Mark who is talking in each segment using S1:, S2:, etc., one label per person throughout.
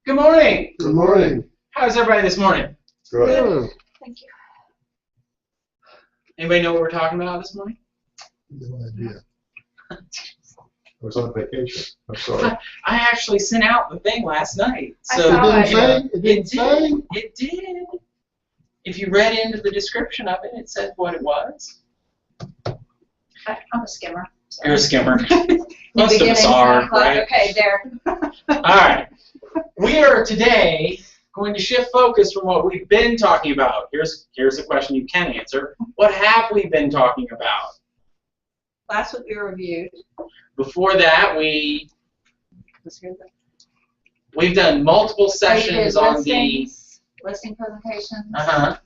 S1: Good morning.
S2: Good morning.
S1: How's everybody this morning?
S2: Good.
S3: Thank you.
S1: Anybody know what we're talking about this morning?
S2: No idea. I was on vacation. I'm sorry.
S1: I actually sent out the thing last night.
S3: I
S1: So
S3: saw
S2: It didn't
S3: it.
S2: say? It didn't say?
S1: It did. If you read into the description of it, it said what it was.
S3: I'm a skimmer. So.
S1: You're a skimmer.
S3: The
S1: Most of us
S3: beginning,
S1: are,
S3: o'clock.
S1: right?
S3: Okay, there.
S1: All right. We are today going to shift focus from what we've been talking about. Here's a question you can answer. What have we been talking about?
S3: Last week we reviewed.
S1: Before that, we've done multiple sessions on the.
S3: Listing presentations.
S1: Uh-huh.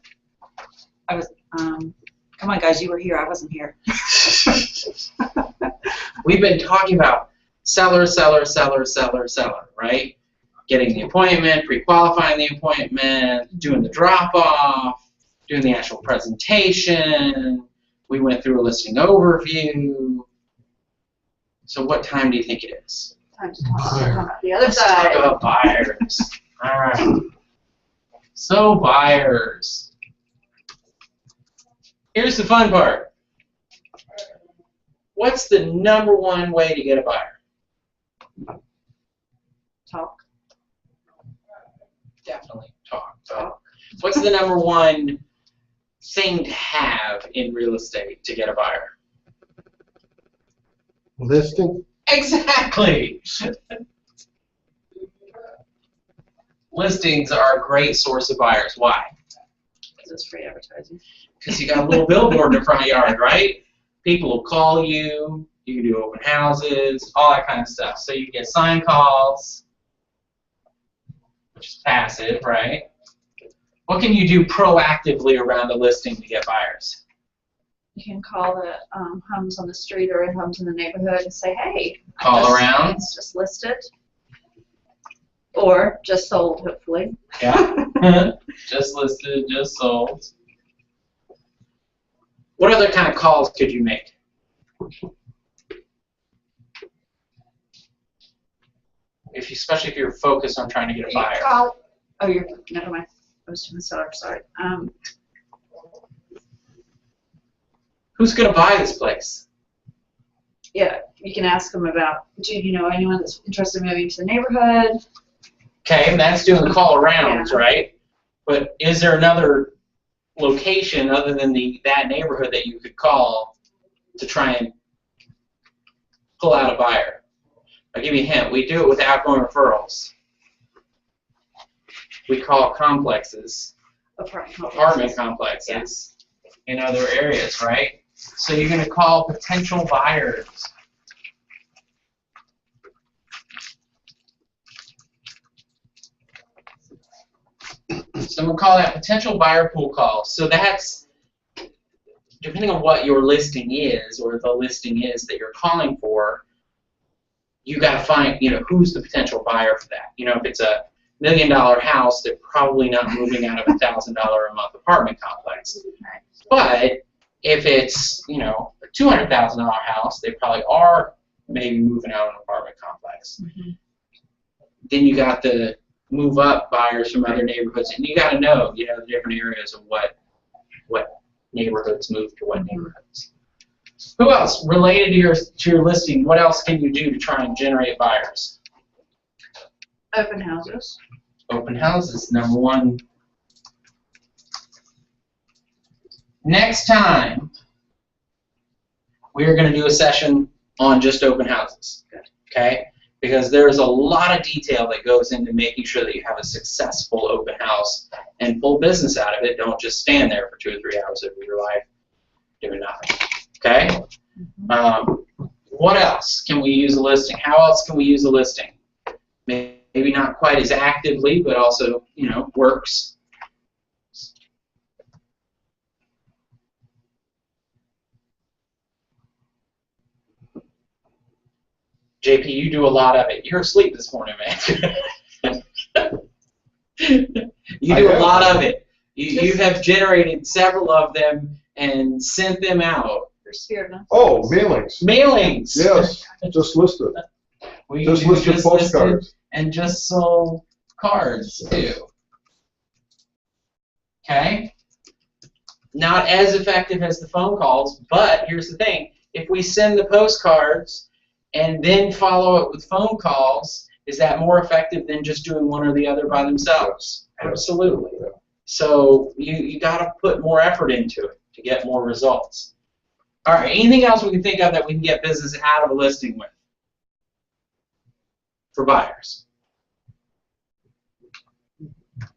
S3: I was, come on guys, you were here, I wasn't here.
S1: We've been talking about seller, right? Getting the appointment, pre-qualifying the appointment, doing the drop-off, doing the actual presentation. We went through a listing overview. So what time do you think it is?
S3: Time to talk about the other
S1: Let's talk
S3: side.
S1: about buyers. All right. So buyers. Here's the fun part. What's the number one way to get a buyer?
S3: Talk.
S1: Definitely talk. What's the number one thing to have in real estate to get a buyer?
S2: Listing?
S1: Exactly. Listings are a great source of buyers. Why?
S3: Because it's free advertising.
S1: Because you got a little billboard in the front yard, right? People will call you. You can do open houses, all that kind of stuff. So you get sign calls, which is passive, right? What can you do proactively around a listing to get buyers?
S3: You can call the homes on the street or homes in the neighborhood and say, hey,
S1: Call around.
S3: It's just listed. Or just sold, hopefully.
S1: Yeah. Just listed, just sold. What other kind of calls could you make? Especially if you're focused on trying to get a buyer.
S3: Never mind. I was doing the seller, sorry.
S1: Who's going to buy this place?
S3: Yeah, you can ask them about, do you know anyone that's interested in moving to the neighborhood?
S1: Okay, and that's doing the call arounds,
S3: Yeah.
S1: right? But is there another location other than that neighborhood that you could call to try and pull out a buyer? I'll give you a hint. We do it with outgoing referrals. We call complexes, apartment complexes in other areas, right? So you're going to call potential buyers. So I'm going to call that potential buyer pool call. So that's, depending on what your listing is or the listing is that you're calling for, you got to find, who's the potential buyer for that. If it's a $1 million house, they're probably not moving out of a $1,000 a month apartment complex. But if it's, a $200,000 house, they probably are maybe moving out of an apartment complex.
S3: Mm-hmm.
S1: Then you got the move up buyers from other neighborhoods, and you got to know, the different areas of what neighborhoods move to what neighborhoods. Who else related to your listing? What else can you do to try and generate buyers?
S3: Open houses.
S1: Open houses, number one. Next time, we are going to do a session on just open houses. Okay? Because there's a lot of detail that goes into making sure that you have a successful open house and pull business out of it. Don't just stand there for 2 or 3 hours of your life doing nothing. Okay? What else can we use a listing? How else can we use a listing? Maybe not quite as actively, but also, works. JP, you do a lot of it. You're asleep this morning, man. You do a lot of it. You have generated several of them and sent them out.
S3: Your spirit of
S2: Oh, mailings.
S1: Mailings.
S2: Yes, just listed.
S1: We
S2: Just
S1: do
S2: listed postcards.
S1: and just sold cards too. Okay? Not as effective as the phone calls, but here's the thing. If we send the postcards and then follow it with phone calls, is that more effective than just doing one or the other by themselves? Absolutely. So you got to put more effort into it to get more results. All right, anything else we can think of that we can get business out of a listing with for buyers?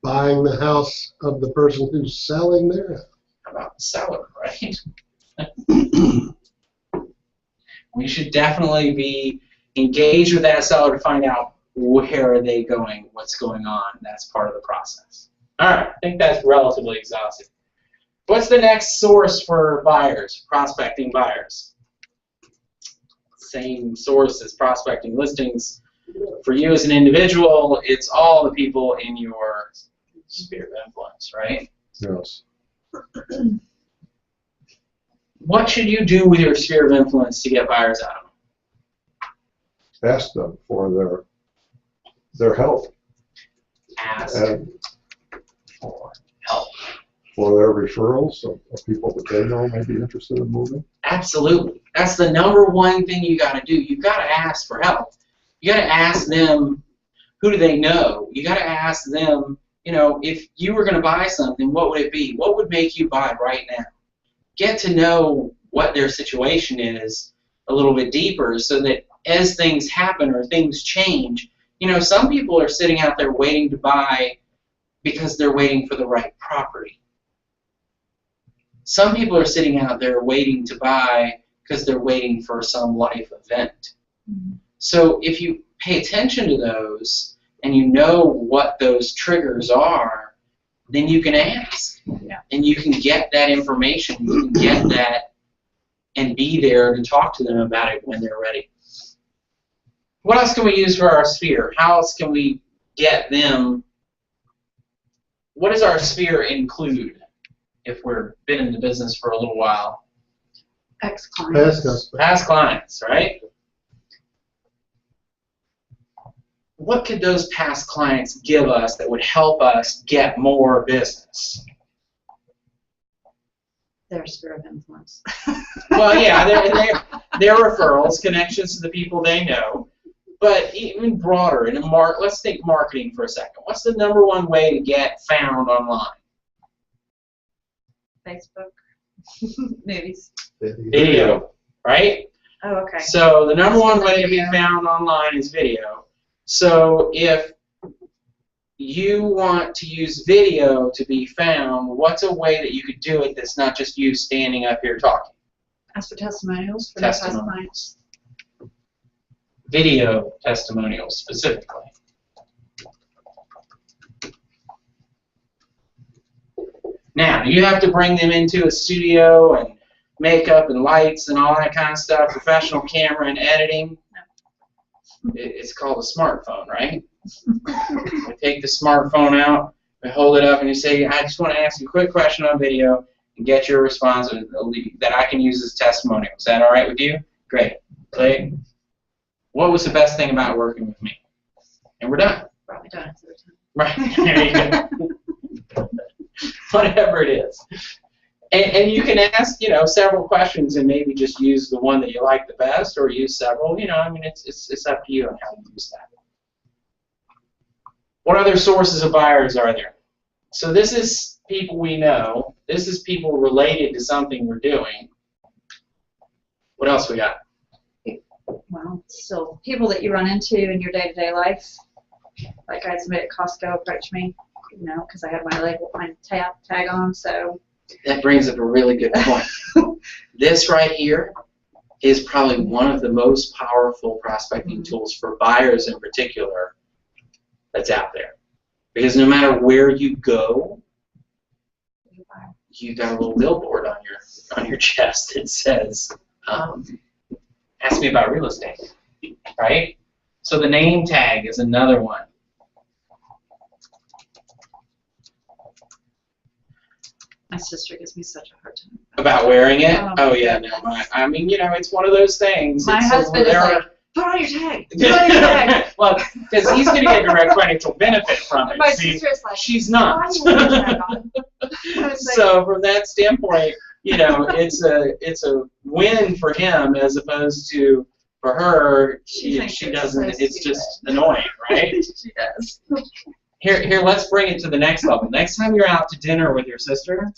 S2: Buying the house of the person who's selling there.
S1: How about the seller, right? We should definitely be engaged with that seller to find out where are they going, what's going on. That's part of the process. All right, I think that's relatively exhaustive. What's the next source for buyers, prospecting buyers? Same source as prospecting listings. For you as an individual, it's all the people in your sphere of influence, right?
S2: Yes.
S1: What should you do with your sphere of influence to get buyers out of them?
S2: Ask them for their help
S1: Ask
S2: and
S1: for help.
S2: for their referrals of people that they know may be interested in moving.
S1: Absolutely. That's the number one thing you got to do. You've got to ask for help. You got to ask them, who do they know? You got to ask them, you know, if you were going to buy something, what would it be? What would make you buy right now? Get to know what their situation is a little bit deeper so that as things happen or things change, you know, some people are sitting out there waiting to buy because they're waiting for the right property. Some people are sitting out there waiting to buy because they're waiting for some life event.
S3: Mm-hmm.
S1: So if you pay attention to those and you know what those triggers are, then you can ask.
S3: Yeah.
S1: And you can get that information. You can get that and be there to talk to them about it when they're ready. What else can we use for our sphere? How else can we get them? What does our sphere include if we've been in the business for a little while?
S3: Ex-clients.
S1: Past clients, right? What could those past clients give us that would help us get more business?
S3: Their sphere of influence.
S1: Well, yeah, they're referrals, connections to the people they know. But even broader, let's think marketing for a second. What's the number one way to get found online?
S3: Facebook. Movies.
S1: Video, right?
S3: Oh, okay.
S1: So the number one way to be found online is video. So if you want to use video to be found, what's a way that you could do it that's not just you standing up here talking?
S3: Ask for testimonials for their past clients.
S1: Testimonials. Video testimonials specifically. Now, you have to bring them into a studio and makeup and lights and all that kind of stuff, professional camera and editing. It's called a smartphone, right? We take the smartphone out, we hold it up, and you say, I just want to ask you a quick question on video and get your response that I can use as testimonial. Is that all right with you? Great. Great. What was the best thing about working with me? And we're done.
S3: Probably done it every time.
S1: Right. There you go. Whatever it is. And you can ask, you know, several questions and maybe just use the one that you like the best or use several. You know, I mean, it's up to you on how you use that. What other sources of buyers are there? So this is people we know. This is people related to something we're doing. What else we got?
S3: Well, so people that you run into in your day-to-day life. Like I had somebody at Costco approach me, you know, because I had my label, my tag on, so.
S1: That brings up a really good point. This right here is probably one of the most powerful prospecting tools for buyers in particular that's out there. Because no matter where you go, you got a little billboard on your chest that says, ask me about real estate, right? So the name tag is another one.
S3: My sister gives me such a hard time.
S1: About wearing it?
S3: Oh,
S1: Oh yeah, no. I mean, you know, it's one of those things.
S3: My husband is like, put on your tag. Put on your tag.
S1: Well, because he's going to get direct financial benefit from it.
S3: My
S1: See,
S3: sister's like,
S1: she's not.
S3: why do you want your tag on? I was like,
S1: So from that standpoint, you know, it's a win for him as opposed to for her. She
S3: thinks it's
S1: doesn't.
S3: so
S1: It's
S3: stupid.
S1: just annoying, right?
S3: she does.
S1: Here, let's bring it to the next level. Next time you're out to dinner with your sister,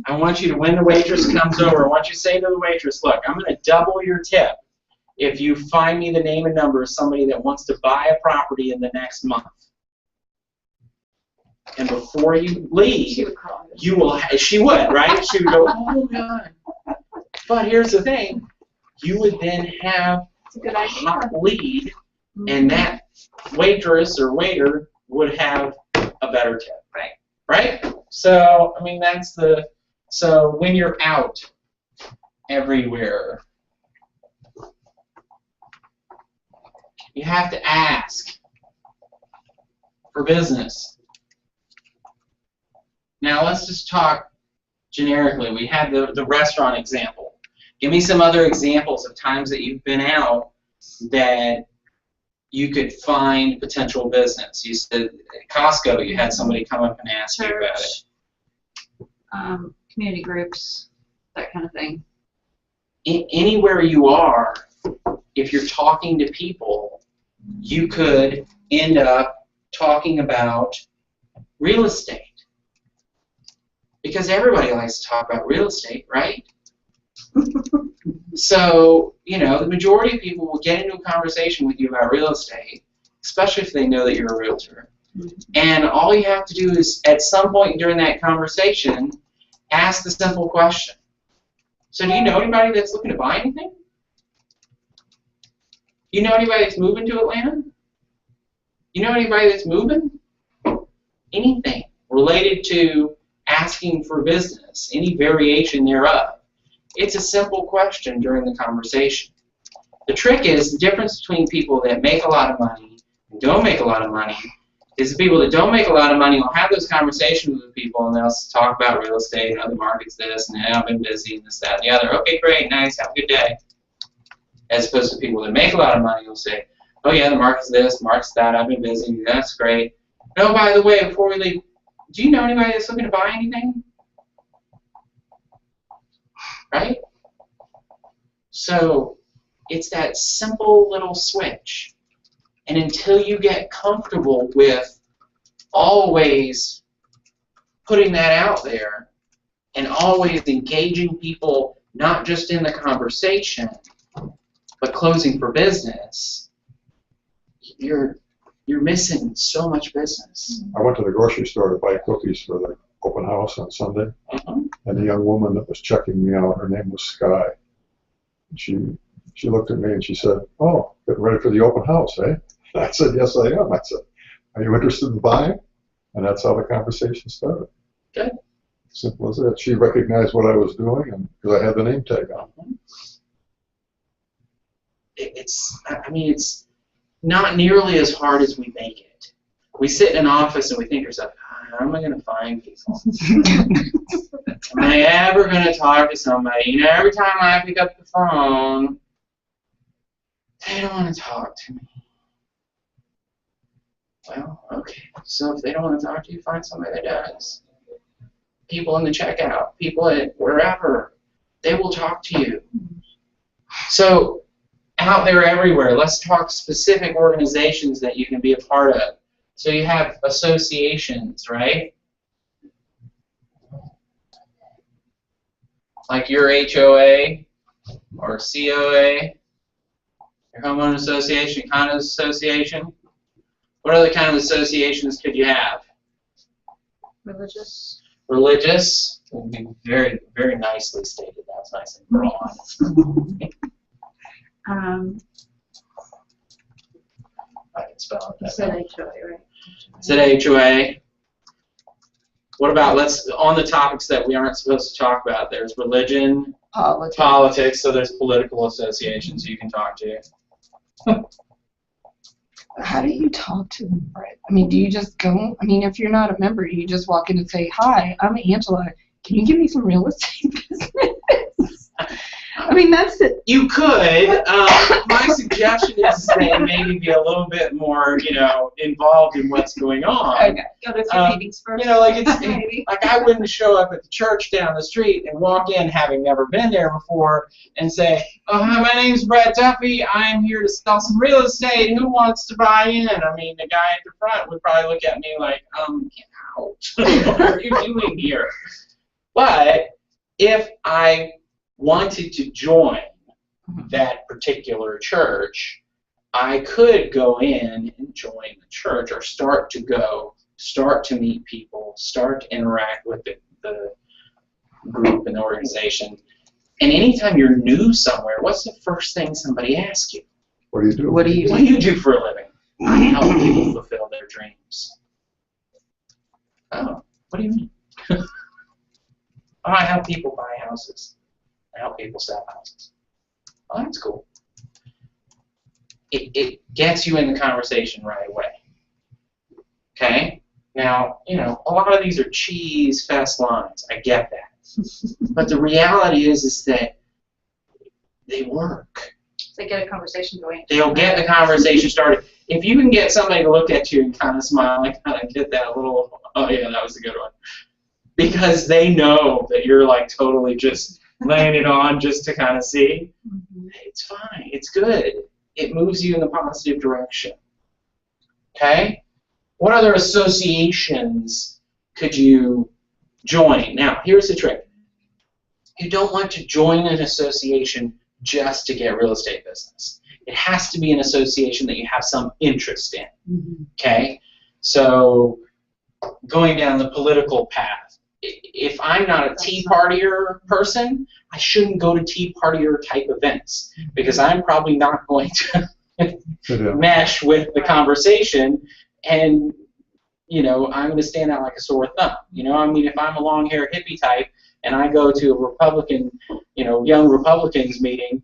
S1: I want you to, when the waitress comes over, I want you to say to the waitress, look, I'm going to double your tip if you find me the name and number of somebody that wants to buy a property in the next month. And before you leave,
S3: She would call her.
S1: you will, she would, right? She would go, oh, God. But here's the thing. You would then have
S3: It's a good
S1: a
S3: idea.
S1: hot lead, and that waitress or waiter would have a better tip.
S3: Right.
S1: Right? So, I mean, that's the, so when you're out everywhere, you have to ask for business. Now, let's just talk generically. We had the restaurant example. Give me some other examples of times that you've been out that you could find potential business. You said at Costco you had somebody come up and ask you about it.
S3: Church, community groups, that kind of thing.
S1: Anywhere you are, if you're talking to people, you could end up talking about real estate. Because everybody likes to talk about real estate, right? So, you know, the majority of people will get into a conversation with you about real estate, especially if they know that you're a realtor. And all you have to do is, at some point during that conversation, ask the simple question. So do you know anybody that's looking to buy anything? You know anybody that's moving to Atlanta? You know anybody that's moving? Anything related to asking for business, any variation thereof. It's a simple question during the conversation. The trick is the difference between people that make a lot of money and don't make a lot of money is the people that don't make a lot of money will have those conversations with people and they'll talk about real estate and other markets, this and that, I've been busy and this, that, and the other. Okay, great, nice, have a good day. As opposed to people that make a lot of money will say, oh yeah, the market's this, the market's that, I've been busy, that's great. No, by the way, before we leave, do you know anybody that's looking to buy anything? Right? So it's that simple little switch. And until you get comfortable with always putting that out there and always engaging people not just in the conversation, but closing for business, you're missing so much business.
S2: I went to the grocery store to buy cookies for the open house on Sunday, and the young woman that was checking me out, her name was Sky. And she looked at me and she said, "Oh, getting ready for the open house, eh?" I said, "Yes, I am." I said, "Are you interested in buying?" And that's how the conversation started.
S1: Good.
S2: Simple as that. She recognized what I was doing, and because I had the name tag on.
S1: It's not nearly as hard as we make it. We sit in an office and we think to ourselves, how am I going to find people? Am I ever going to talk to somebody? You know, every time I pick up the phone, they don't want to talk to me. Well, okay. So if they don't want to talk to you, find somebody that does. People in the checkout, people at wherever, they will talk to you. So out there everywhere, let's talk specific organizations that you can be a part of. So you have associations, right? Like your HOA or COA, your homeowner association, condo association. What other kind of associations could you have?
S3: Religious.
S1: Religious would be very, very nicely stated. That's nice and broad. I can spell it
S3: You
S1: that
S3: said
S1: way.
S3: HOA, right?
S1: Is it HOA? What about, on the topics that we aren't supposed to talk about, there's religion, politics, so there's political associations you can talk to.
S4: How do you talk to them, Brett? I mean, do you just go? I mean, if you're not a member, you just walk in and say, "Hi, I'm Angela. Can you give me some real estate business?" I mean, mean, that's it.
S1: You could. My suggestion is to maybe be a little bit more, involved in what's going on.
S3: Okay, go to a few meetings first.
S1: Like
S3: Maybe.
S1: like I wouldn't show up at the church down the street and walk in having never been there before and say, "Oh, hi, my name's Brett Duffy. I'm here to sell some real estate. Who wants to buy in?" I mean, the guy at the front would probably look at me like, get out. What are you doing here? But if I wanted to join that particular church, I could go in and join the church, or start to meet people, start to interact with the group and the organization. And anytime you're new somewhere, what's the first thing somebody asks you?
S2: What do you do?
S4: What do you
S1: What do you do for a living? I help people fulfill their dreams. Oh, what do you mean? Oh, I help people buy houses. I help people sell houses. Oh, that's cool. It gets you in the conversation right away. Okay? Now, a lot of these are cheese fest lines. I get that. But the reality is that they work.
S3: They get a conversation going.
S1: They'll get the conversation started. If you can get somebody to look at you and kind of smile and kind of get that little, oh yeah, that was a good one. Because they know that you're like totally just laying it on just to kind of see.
S3: Mm-hmm.
S1: It's fine. It's good. It moves you in the positive direction. Okay? What other associations could you join? Now, here's the trick. You don't want to join an association just to get real estate business. It has to be an association that you have some interest in.
S4: Mm-hmm.
S1: Okay? So, going down the political path, if I'm not a Tea Partier person, I shouldn't go to Tea Partier type events, because I'm probably not going to mesh with the conversation, and I'm going to stand out like a sore thumb. I mean, if I'm a long-haired hippie type and I go to a Republican, young Republicans meeting,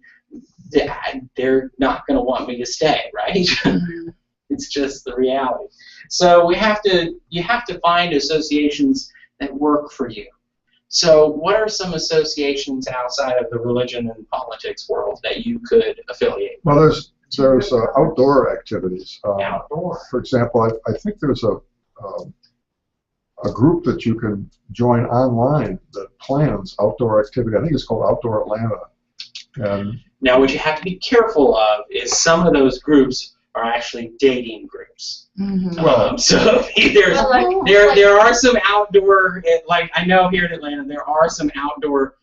S1: they're not going to want me to stay, right?
S4: Mm-hmm.
S1: It's just the reality. So you have to find associations that work for you. So what are some associations outside of the religion and politics world that you could affiliate with?
S2: Well, there's outdoor activities.
S1: Outdoor.
S2: For example, I think there's a group that you can join online that plans outdoor activity. I think it's called Outdoor Atlanta. And
S1: now, what you have to be careful of is some of those groups are actually dating groups.
S4: Mm-hmm.
S2: Well,
S1: So there are some outdoor, like I know here in Atlanta, there are some outdoor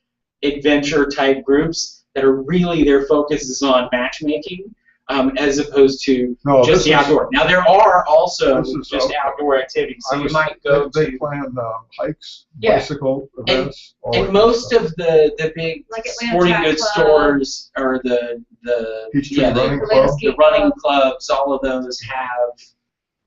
S1: adventure type groups that are really, their focus is on matchmaking, as opposed to just the outdoor. Now there are also just outdoor activities, so you might go
S2: they
S1: to.
S2: plan hikes,
S1: Yeah.
S2: bicycle events.
S1: And most of the big
S3: Like Atlanta
S1: sporting
S3: Track
S1: goods
S3: Club.
S1: stores, or the
S2: Peachtree Running
S3: the
S2: Club.
S3: landscape
S1: running
S3: club.
S1: clubs, all of those have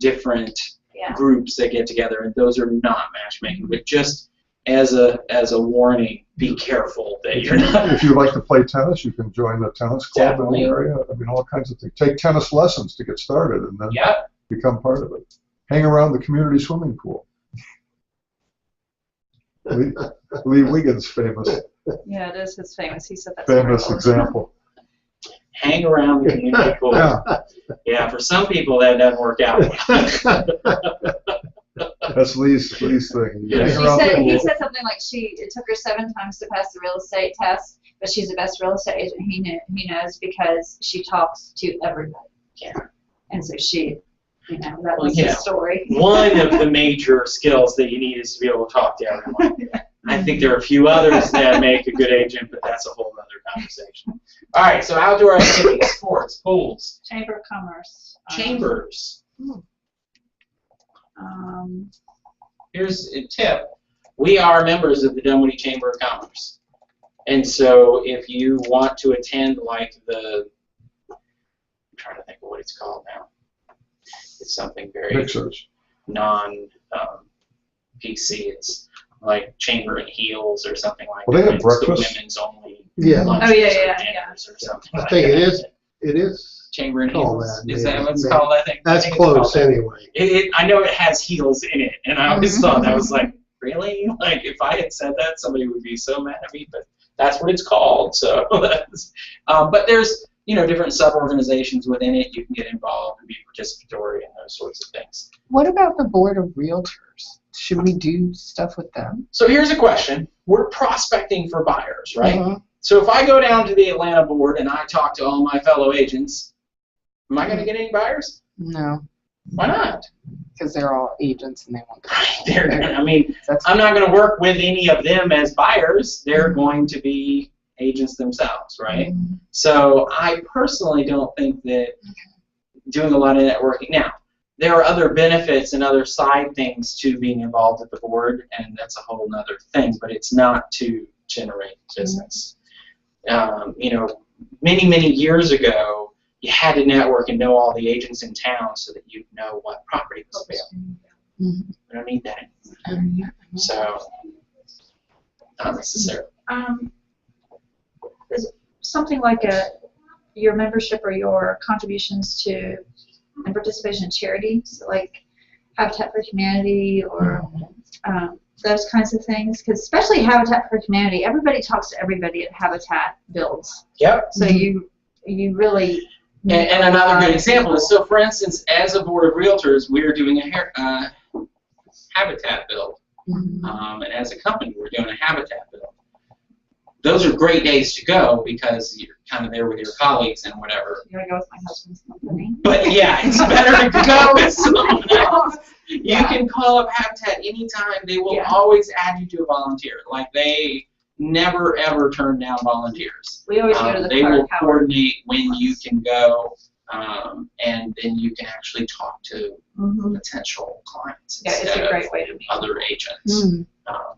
S1: different
S3: Yeah.
S1: groups that get together, and those are not matchmaking. But just as a warning, be careful that you're not.
S2: If you like to play tennis, you can join the tennis club
S1: Definitely.
S2: in the area. I mean, all kinds of things. Take tennis lessons to get started, and then
S1: Yep.
S2: become part of it. Hang around the community swimming pool. Lee Wiggins' famous
S3: Yeah, it is his famous. He said that. story
S2: famous
S3: all the time.
S2: example.
S1: Hang around the community pool.
S2: Yeah,
S1: Yeah, for some people that doesn't work out.
S2: that's Lee's thing. You
S1: Yeah.
S2: hang
S3: She
S2: around the
S3: said, he
S2: pool.
S3: said something like it took her 7 times to pass the real estate test, but she's the best real estate agent he knows because she talks to everybody.
S1: Yeah.
S3: And so that
S1: Well,
S3: was
S1: yeah.
S3: his story.
S1: One of the major skills that you need is to be able to talk to everyone. I think there are a few others that make a good agent, but that's a whole other conversation. All right, so outdoor activities, sports, pools,
S3: Chamber of Commerce.
S1: chambers. Here's a tip. We are members of the Dunwoody Chamber of Commerce. And so if you want to attend like I'm trying to think of what it's called now. It's something very
S2: Mixers.
S1: non-PC. It's like Chamber and Heels or something like
S2: Well, they
S1: that.
S2: have
S1: It's the
S2: breakfast.
S1: women's only
S5: Yeah.
S1: lunches
S3: Oh, yeah,
S1: or
S3: yeah,
S1: dinners or something
S5: I
S1: like
S5: think
S1: that.
S5: it is.
S1: Chamber and
S5: Call
S1: Heels.
S5: that,
S1: Is
S5: yeah.
S1: that what it's
S5: Yeah.
S1: called? I think. I
S5: That's
S1: think it's called
S5: close
S1: that.
S5: anyway.
S1: I know it has heels in it, and I always thought that was like, really? Like, if I had said that, somebody would be so mad at me, but That's what it's called. So, but there's different sub-organizations within it. You can get involved and be participatory and those sorts of things.
S4: What about the board of realtors? Should we do stuff with them?
S1: So here's a question. We're prospecting for buyers, right?
S4: Mhm.
S1: So if I go down to the Atlanta board and I talk to all my fellow agents, am I going to get any buyers?
S4: No,
S1: Why not?
S4: because they're all agents and they want
S1: I mean, I'm not going to work with any of them as buyers. They're going to be agents themselves, right?
S4: Mhm.
S1: So I personally don't think that doing a lot of networking. Now, there are other benefits and other side things to being involved at the board, and that's a whole other thing, but it's not to generate business. Many, many years ago, you had to network and know all the agents in town so that you'd know what property was available.
S4: Mhm.
S1: We don't need that anymore.
S4: Mhm.
S1: So, not necessarily.
S3: Is something like your membership or your contributions to and participation in charities, like Habitat for Humanity or those kinds of things? Because especially Habitat for Humanity, everybody talks to everybody at Habitat builds.
S1: Yep.
S3: So you really
S1: And another good example is, so for instance, as a board of realtors, we're doing a habitat build.
S4: Mhm.
S1: And as a company, we're doing a habitat build. Those are great days to go because you're kind of there with your colleagues and whatever.
S3: You gotta go with my husband's company.
S1: But yeah, it's better to go with someone else. You can call up Habitat anytime. They will always add you to a volunteer. Like, they never ever turn down volunteers.
S3: We always go to the
S1: They will
S3: Clark Howard.
S1: coordinate when you can go, and then you can actually talk to
S3: Mhm.
S1: potential clients
S3: Yeah, it's
S1: instead
S3: a
S1: of
S3: great way to meet.
S1: other agents.
S4: Mhm.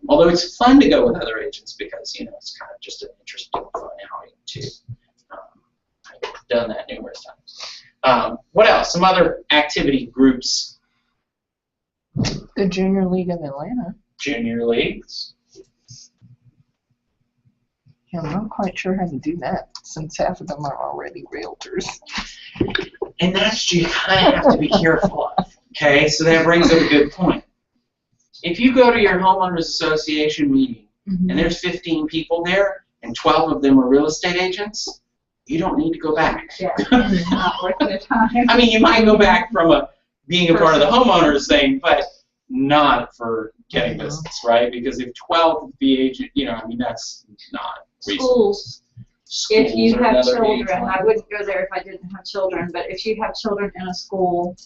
S1: Although it's fun to go with other agents because it's kind of just an interesting, fun outing too. I've done that numerous times. What else? Some other activity groups,
S4: The Junior League of Atlanta.
S1: junior leagues.
S4: Yeah, I'm not quite sure how to do that since half of them are already realtors.
S1: And that's you kind of have to be careful of. Okay, so that brings up a good point. If you go to your homeowners association meeting
S4: Mhm.
S1: and there's 15 people there and 12 of them are real estate agents, you don't need to go back.
S3: Yeah, not worth their time.
S1: I mean, you might go back from being a part of the homeowners thing, but not for getting business, right? Because if 12 of the agent, that's not reasonable.
S3: Schools. If you
S1: Schools are
S3: have
S1: another
S3: children,
S1: huge one.
S3: I wouldn't go there if I didn't have children, but if you have children in a school,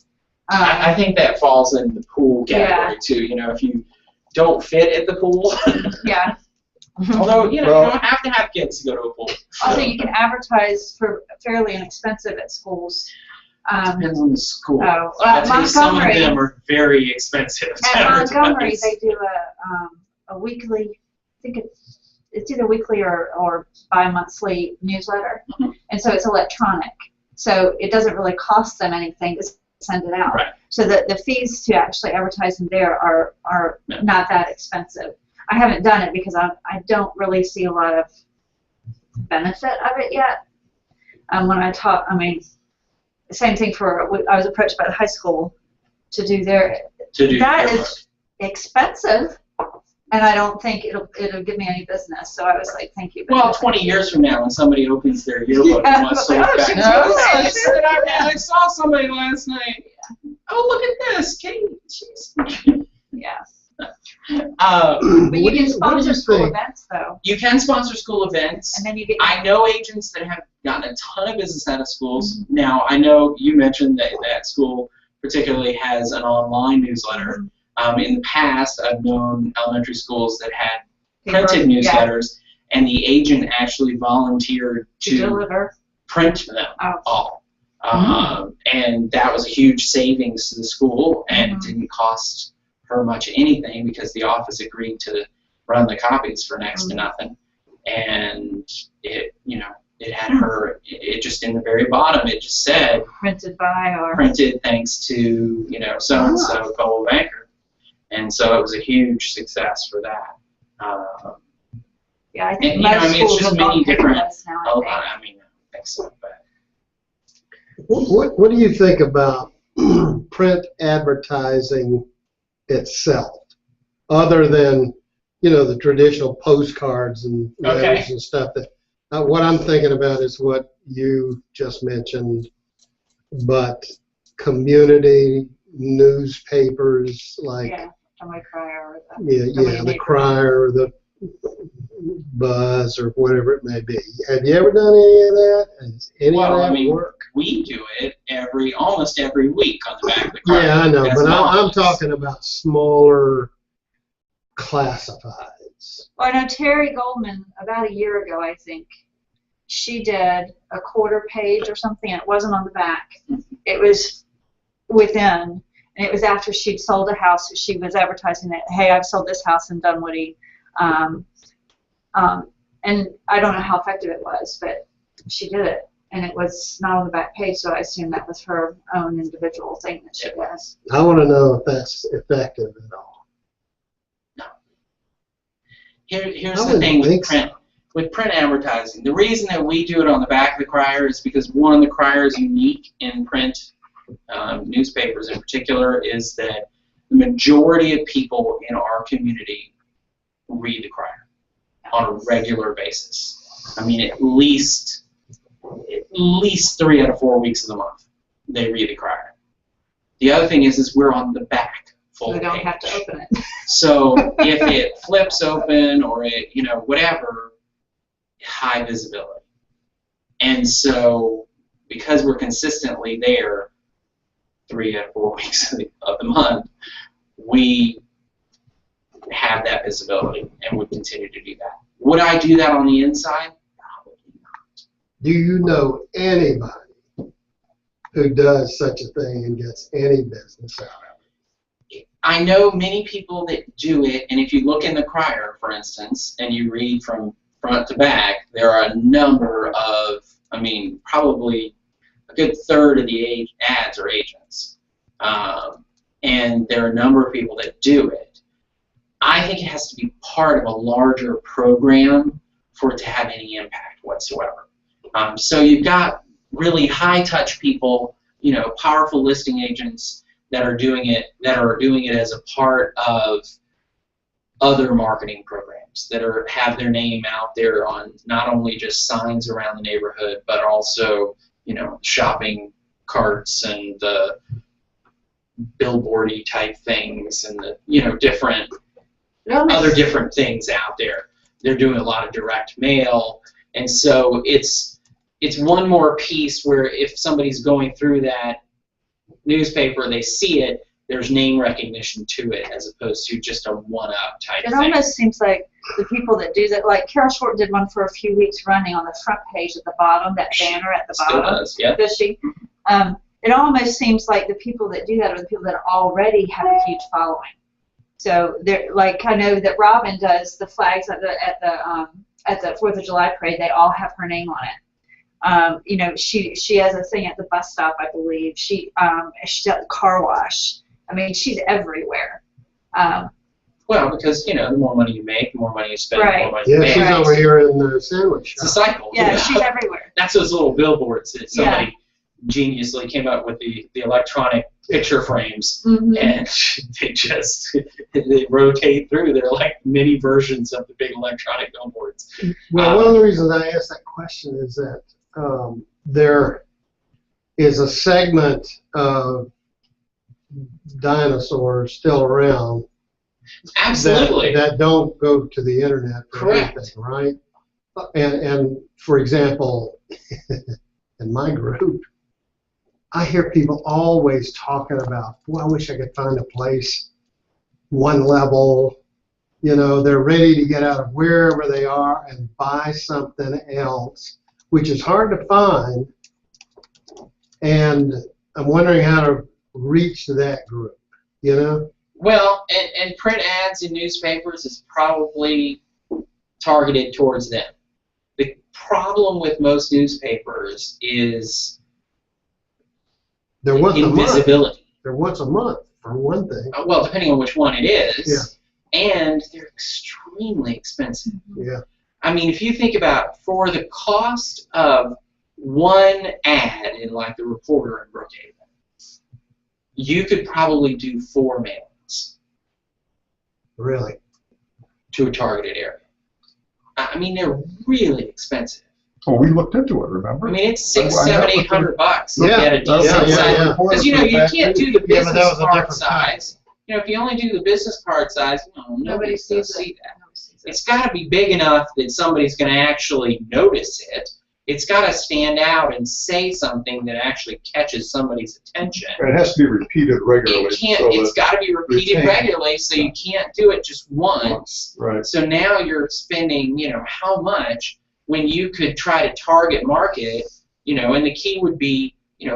S1: I think that falls in the pool category too. If you don't fit at the pool,
S3: yeah.
S1: although you
S2: Well-
S1: don't have to have kids to go to a pool.
S3: Also, you can advertise for fairly inexpensive at schools.
S1: Depends on the school.
S3: Oh,
S1: I'll tell you, some of
S3: Montgomery.
S1: them are very expensive. to
S3: At Montgomery,
S1: advertise.
S3: they do a weekly, I think it's either weekly or bi-monthly newsletter,
S1: Mhm.
S3: and so it's electronic. So it doesn't really cost them anything to send it out.
S1: Right.
S3: So the fees to actually advertise in there are
S1: Yeah.
S3: not that expensive. I haven't done it because I don't really see a lot of benefit of it yet. When I taught, same thing I was approached by the high school to do their.
S1: To do
S3: That
S1: their
S3: is expensive, and I don't think it'll give me any business. So I was like, thank you. but
S1: Well,
S3: no.
S1: 20 years from now, when somebody opens their yearbook
S3: Yeah,
S1: and wants to
S3: but,
S1: look
S3: oh,
S1: back,
S3: she's
S1: oh,
S3: really
S1: she said, I saw somebody last night. Oh, look at this, Kate. She's.
S3: Yeah.
S1: Uh,
S3: But you
S5: What do
S3: can
S5: you- what do
S3: sponsor
S5: you
S3: school
S5: think?
S3: events though,
S1: you can sponsor school events.
S3: and then you get.
S1: I know agents that have gotten a ton of business out of schools. Now, I know you mentioned that that school particularly has an online newsletter. In the past, I've known elementary schools that had printed newsletters, and the agent actually volunteered
S3: to
S1: to
S3: deliver.
S1: print them
S3: Oh.
S1: all. And that was a huge savings to the school, and it
S3: Mhm.
S1: didn't cost her much anything because the office agreed to run the copies for next to nothing. And it had her, it just in the very bottom, it just said,
S3: Printed by or.
S1: printed thanks to, so-and-so Cole Banker. And so it was a huge succce for that.
S3: Yeah, I think
S1: And,
S3: most
S1: it's
S3: schools
S1: just
S3: have
S1: many
S3: gone
S1: different,
S3: paperless now, I think.
S1: I think so, but
S5: What do you think about print advertising itself, other than you know, the traditional postcards and letters
S1: Okay.
S5: and stuff. That what I'm thinking about is what you just mentioned, but community newspapers like
S3: Yeah, Family Crier. Or
S5: the Crier or the Buzz or whatever it may be. Have you ever done any of that? Has any
S1: Well,
S5: of
S1: I
S5: that
S1: mean,
S5: work?
S1: we do it almost every week on the back of the car.
S5: Yeah, I know,
S1: As
S5: but I'm
S1: moms.
S5: talking about smaller classifieds.
S3: Well, I know Terry Goldman, about a year ago, I think, she did a quarter page or something, and it wasn't on the back. It was within, and it was after she'd sold a house. So she was advertising that, hey, I've sold this house in Dunwoody. And I don't know how effective it was, but she did it, and it was not on the back page, so I assume that was her own individual thing that she does.
S5: I want to know if that's effective at all.
S1: Here's
S5: I
S1: the
S5: wouldn't
S1: thing with
S5: think so.
S1: print. With print advertising, the reason that we do it on the back of the crier is because one, the crier is unique in print, newspapers in particular, is that the majority of people in our community read the crier on a regular basis. I mean, at least 3 out of 4 weeks of the month, they read the crier. The other thing is we're on the back full
S3: So they don't
S1: page.
S3: have to open it.
S1: So if it flips open or it, whatever, high visibility. And so because we're consistently there 3 out of 4 weeks of the month, we have that visibility and would continue to do that. Would I do that on the inside? Probably not.
S5: Do you know anybody who does such a thing and gets any business out of it?
S1: I know many people that do it, and if you look in the crier, for instance, and you read from front to back, there are a number of, probably a good third of the ads are agents. And there are a number of people that do it. I think it has to be part of a larger program for it to have any impact whatsoever. So you've got really high-touch people, powerful listing agents that are doing it as a part of other marketing programs that have their name out there on not only just signs around the neighborhood, but also, shopping carts and the billboardy type things and the, different other different things out there. They're doing a lot of direct mail, and so it's one more piece where if somebody's going through that newspaper, they see it, there's name recognition to it as opposed to just a one-up type
S3: It
S1: thing.
S3: almost seems like the people that do that, like Carol Short did one for a few weeks running on the front page at the bottom, that banner at the
S1: Still
S3: bottom.
S1: does, yeah.
S3: Does she? It almost seems like the people that do that are the people that already have a huge following. So they're like, I know that Robin does the flags at the 4th of July parade. They all have her name on it. She has a thing at the bus stop, I believe. She's at the car wash. She's everywhere.
S1: Well, because, the more money you make, the more money you spend, the
S3: Right.
S1: more money you
S5: Yeah,
S1: make.
S5: she's
S3: Right.
S5: over here in the sandwich
S1: It's a
S5: shop.
S1: cycle.
S3: Yeah, she's everywhere.
S1: That's those little billboards that somebody geniusly came up with the electronic picture frames,
S3: Mm-hmm.
S1: and they rotate through. They're like mini versions of the big electronic billboards.
S5: Well, one of the reasons I asked that question is that there is a segment of dinosaurs still around
S1: Absolutely.
S5: that don't go to the internet for
S1: Correct.
S5: anything, right? And for example, in my group, I hear people always talking about, boy, I wish I could find a place, one level, they're ready to get out of wherever they are and buy something else, which is hard to find. And I'm wondering how to reach that group,
S1: Well, and print ads in newspapers is probably targeted towards them. The problem with most newspapers is
S5: They're once a month.
S1: invisibility.
S5: They're once a month, for one thing.
S1: Well, depending on which one it is.
S5: Yeah.
S1: And they're extremely expensive.
S5: Yeah.
S1: If you think about for the cost of one ad in like the Reporter in Brookhaven, you could probably do 4 mailings.
S5: Really.
S1: to a targeted area. I mean, they're really expensive.
S2: Oh, we looked into it, remember?
S1: I mean, it's $600,
S2: I know.
S1: $700, $800 to
S5: Yeah,
S1: get a decent
S5: yeah, yeah,
S1: size.
S5: yeah.
S1: Because you can't do the
S5: Yeah, but
S1: business
S5: that was a
S1: card
S5: different time.
S1: size. If you only do the business card size,
S3: Nobody
S1: nobody's
S3: sees
S1: going
S3: it.
S1: to see that.
S3: Nobody sees it.
S1: It's got to be big enough that somebody's going to actually notice it. It's got to stand out and say something that actually catches somebody's attention.
S2: And it has to be repeated regularly.
S1: It can't.
S2: so
S1: It's got to be repeated
S2: retained.
S1: regularly, so you can't do it just once.
S2: that- Right.
S1: So now you're spending, how much when you could try to target market, and the key would be,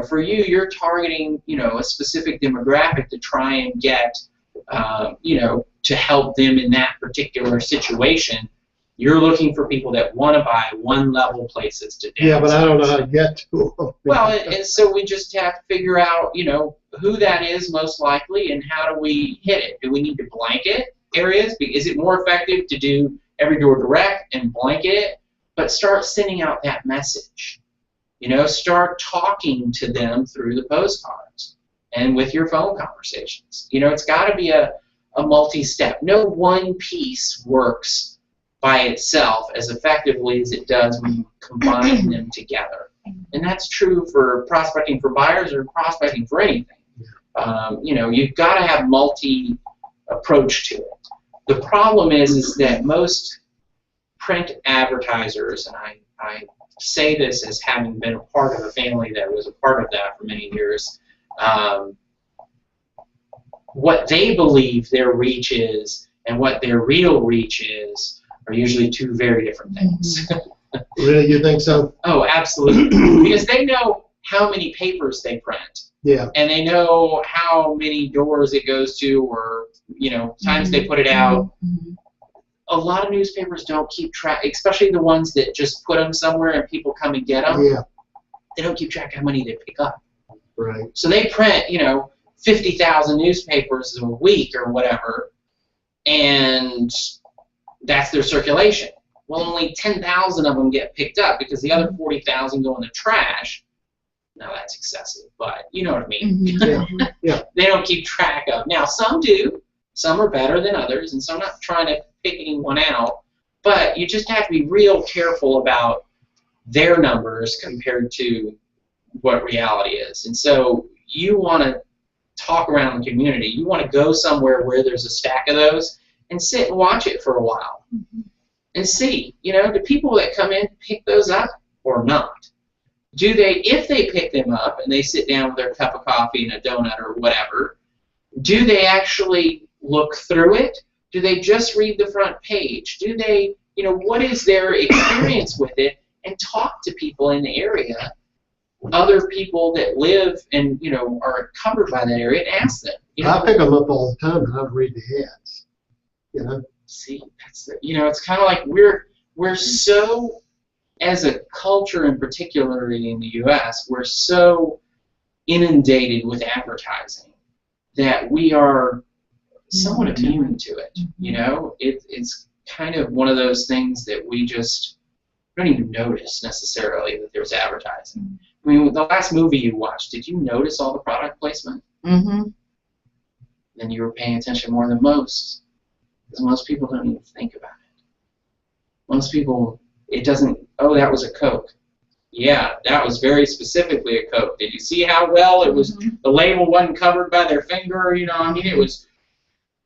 S1: for you, you're targeting, a specific demographic to try and get, to help them in that particular situation. You're looking for people that want to buy one-level places to downsize.
S5: Yeah, but I don't know how to get to them.
S1: Well, and so we just have to figure out, who that is most likely and how do we hit it. Do we need to blanket areas? Is it more effective to do every door direct and blanket it? But start sending out that message. Start talking to them through the postcards and with your phone conversations. It's got to be a multi-step. No one piece works by itself as effectively as it does when you combine them together. And that's true for prospecting for buyers or prospecting for anything. You've got to have multi-approach to it. The problem is that most print advertisers, and I say this as having been a part of a family that was a part of that for many years, what they believe their reach is and what their real reach is are usually two very different things.
S5: Really, you think so?
S1: Oh, absolutely. Because they know how many papers they print.
S5: Yeah.
S1: And they know how many doors it goes to or, times they put it out.
S4: Mm-hmm.
S1: A lot of newspapers don't keep track, especially the ones that just put them somewhere and people come and get them.
S5: Yeah.
S1: They don't keep track of how many they pick up.
S5: Right.
S1: So they print, 50,000 newspapers a week or whatever, and that's their circulation. Well, only 10,000 of them get picked up because the other 40,000 go in the trash. Now that's excessive, but you know what I mean.
S4: Mm-hmm.
S5: Yeah.
S1: They don't keep track of. Now some do. Some are better than others, and so I'm not trying to pick anyone out, but you just have to be real careful about their numbers compared to what reality is. And so you want to talk around the community. You want to go somewhere where there's a stack of those and sit and watch it for a while and see, do people that come in pick those up or not? Do they, if they pick them up and they sit down with their cup of coffee and a donut or whatever, do they actually look through it? Do they just read the front page? Do they, what is their experience with it? And talk to people in the area, other people that live and, are covered by that area, and ask them.
S5: I pick them up all the time and I read the ads.
S1: See, that's it's kind of like we're so, as a culture, and particularly in the U.S., we're so inundated with advertising that we are somewhat immune to it. It's kind of one of those things that we just don't even notice necessarily that there's advertising. I mean, the last movie you watched, did you notice all the product placement?
S4: Mm-hmm.
S1: Then you were paying attention more than most. Because most people don't even think about it. Most people, it doesn't, oh, that was a Coke. Yeah, that was very specifically a Coke. Did you see how well it was, the label wasn't covered by their finger, it was,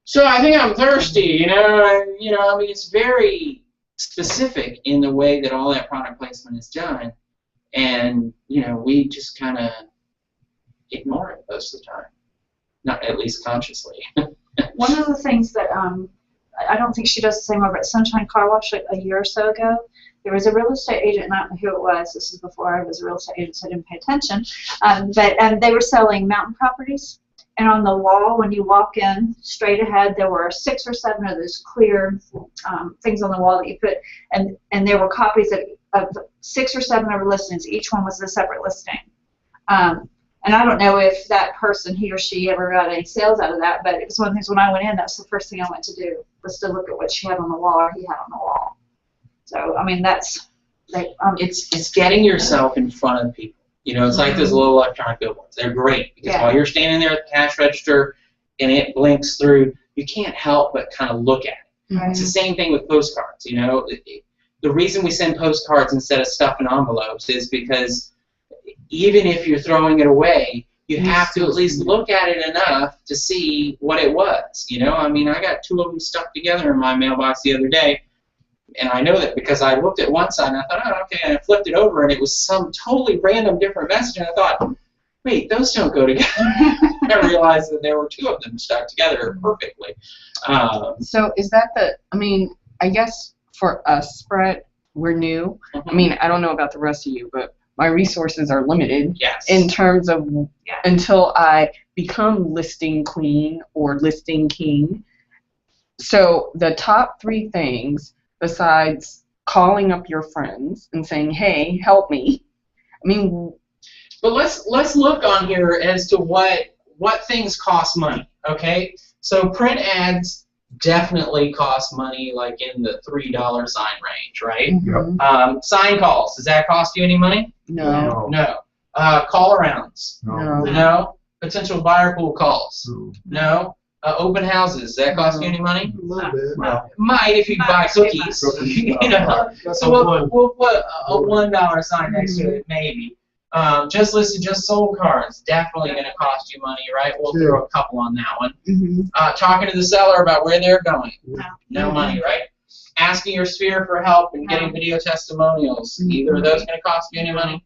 S1: so I think I'm thirsty, it's very specific in the way that all that product placement is done. And, we just kind of ignore it most of the time. Not at least consciously.
S3: One of the things that I don't think she does the same over at Sunshine Car Wash a year or so ago, there was a real estate agent, and I don't know who it was. This is before I was a real estate agent, so I didn't pay attention. But they were selling mountain properties, and on the wall, when you walk in straight ahead, there were 6 or 7 of those clear things on the wall that you put, and there were copies of 6 or 7 of listings. Each one was a separate listing. And I don't know if that person, he or she, ever got any sales out of that, but it was one of the things when I went in, that's the first thing I went to do, was to look at what she had on the wall or he had on the wall. So, I mean, that's...
S1: It's getting yourself in front of people. It's like those little electronic billboards. They're great because while you're standing there at the cash register and it blinks through, you can't help but kind of look at it. It's the same thing with postcards. You know, the reason we send postcards instead of stuff in envelopes is because even if you're throwing it away, you have to at least look at it enough to see what it was. You know, I mean, I got 2 of them stuck together in my mailbox the other day, and I know that because I looked at one side and I thought, oh, okay, and I flipped it over and it was some totally random different message, and I thought, wait, those don't go together. I realized that there were 2 of them stuck together perfectly.
S4: So is that I mean, I guess for us, Brett, we're new. I mean, I don't know about the rest of you, but my resources are limited
S1: yes.
S4: in terms of until I become listing queen or listing king. So the top 3 things besides calling up your friends and saying, hey, help me. I mean,
S1: but let's look on here as to what things cost money, okay? So print ads definitely cost money, like in the $3 sign range, right?
S2: Yep.
S1: Sign calls, does that cost you any money?
S4: no.
S1: No. Call arounds?
S4: No.
S1: No. Potential buyer pool calls?
S2: No.
S1: No. Open houses, does that cost you any money?
S5: A little bit.
S2: Well,
S1: Might if you buy cookies. You know.
S5: That's
S1: So
S5: one.
S1: we'll put a $1 sign next to it, maybe. Just listed, just sold cards, definitely going to cost you money, right? We'll throw a couple on that one. Talking to the seller about where they're going, no money, right? Asking your sphere for help and getting video testimonials, either of those going to cost you any money?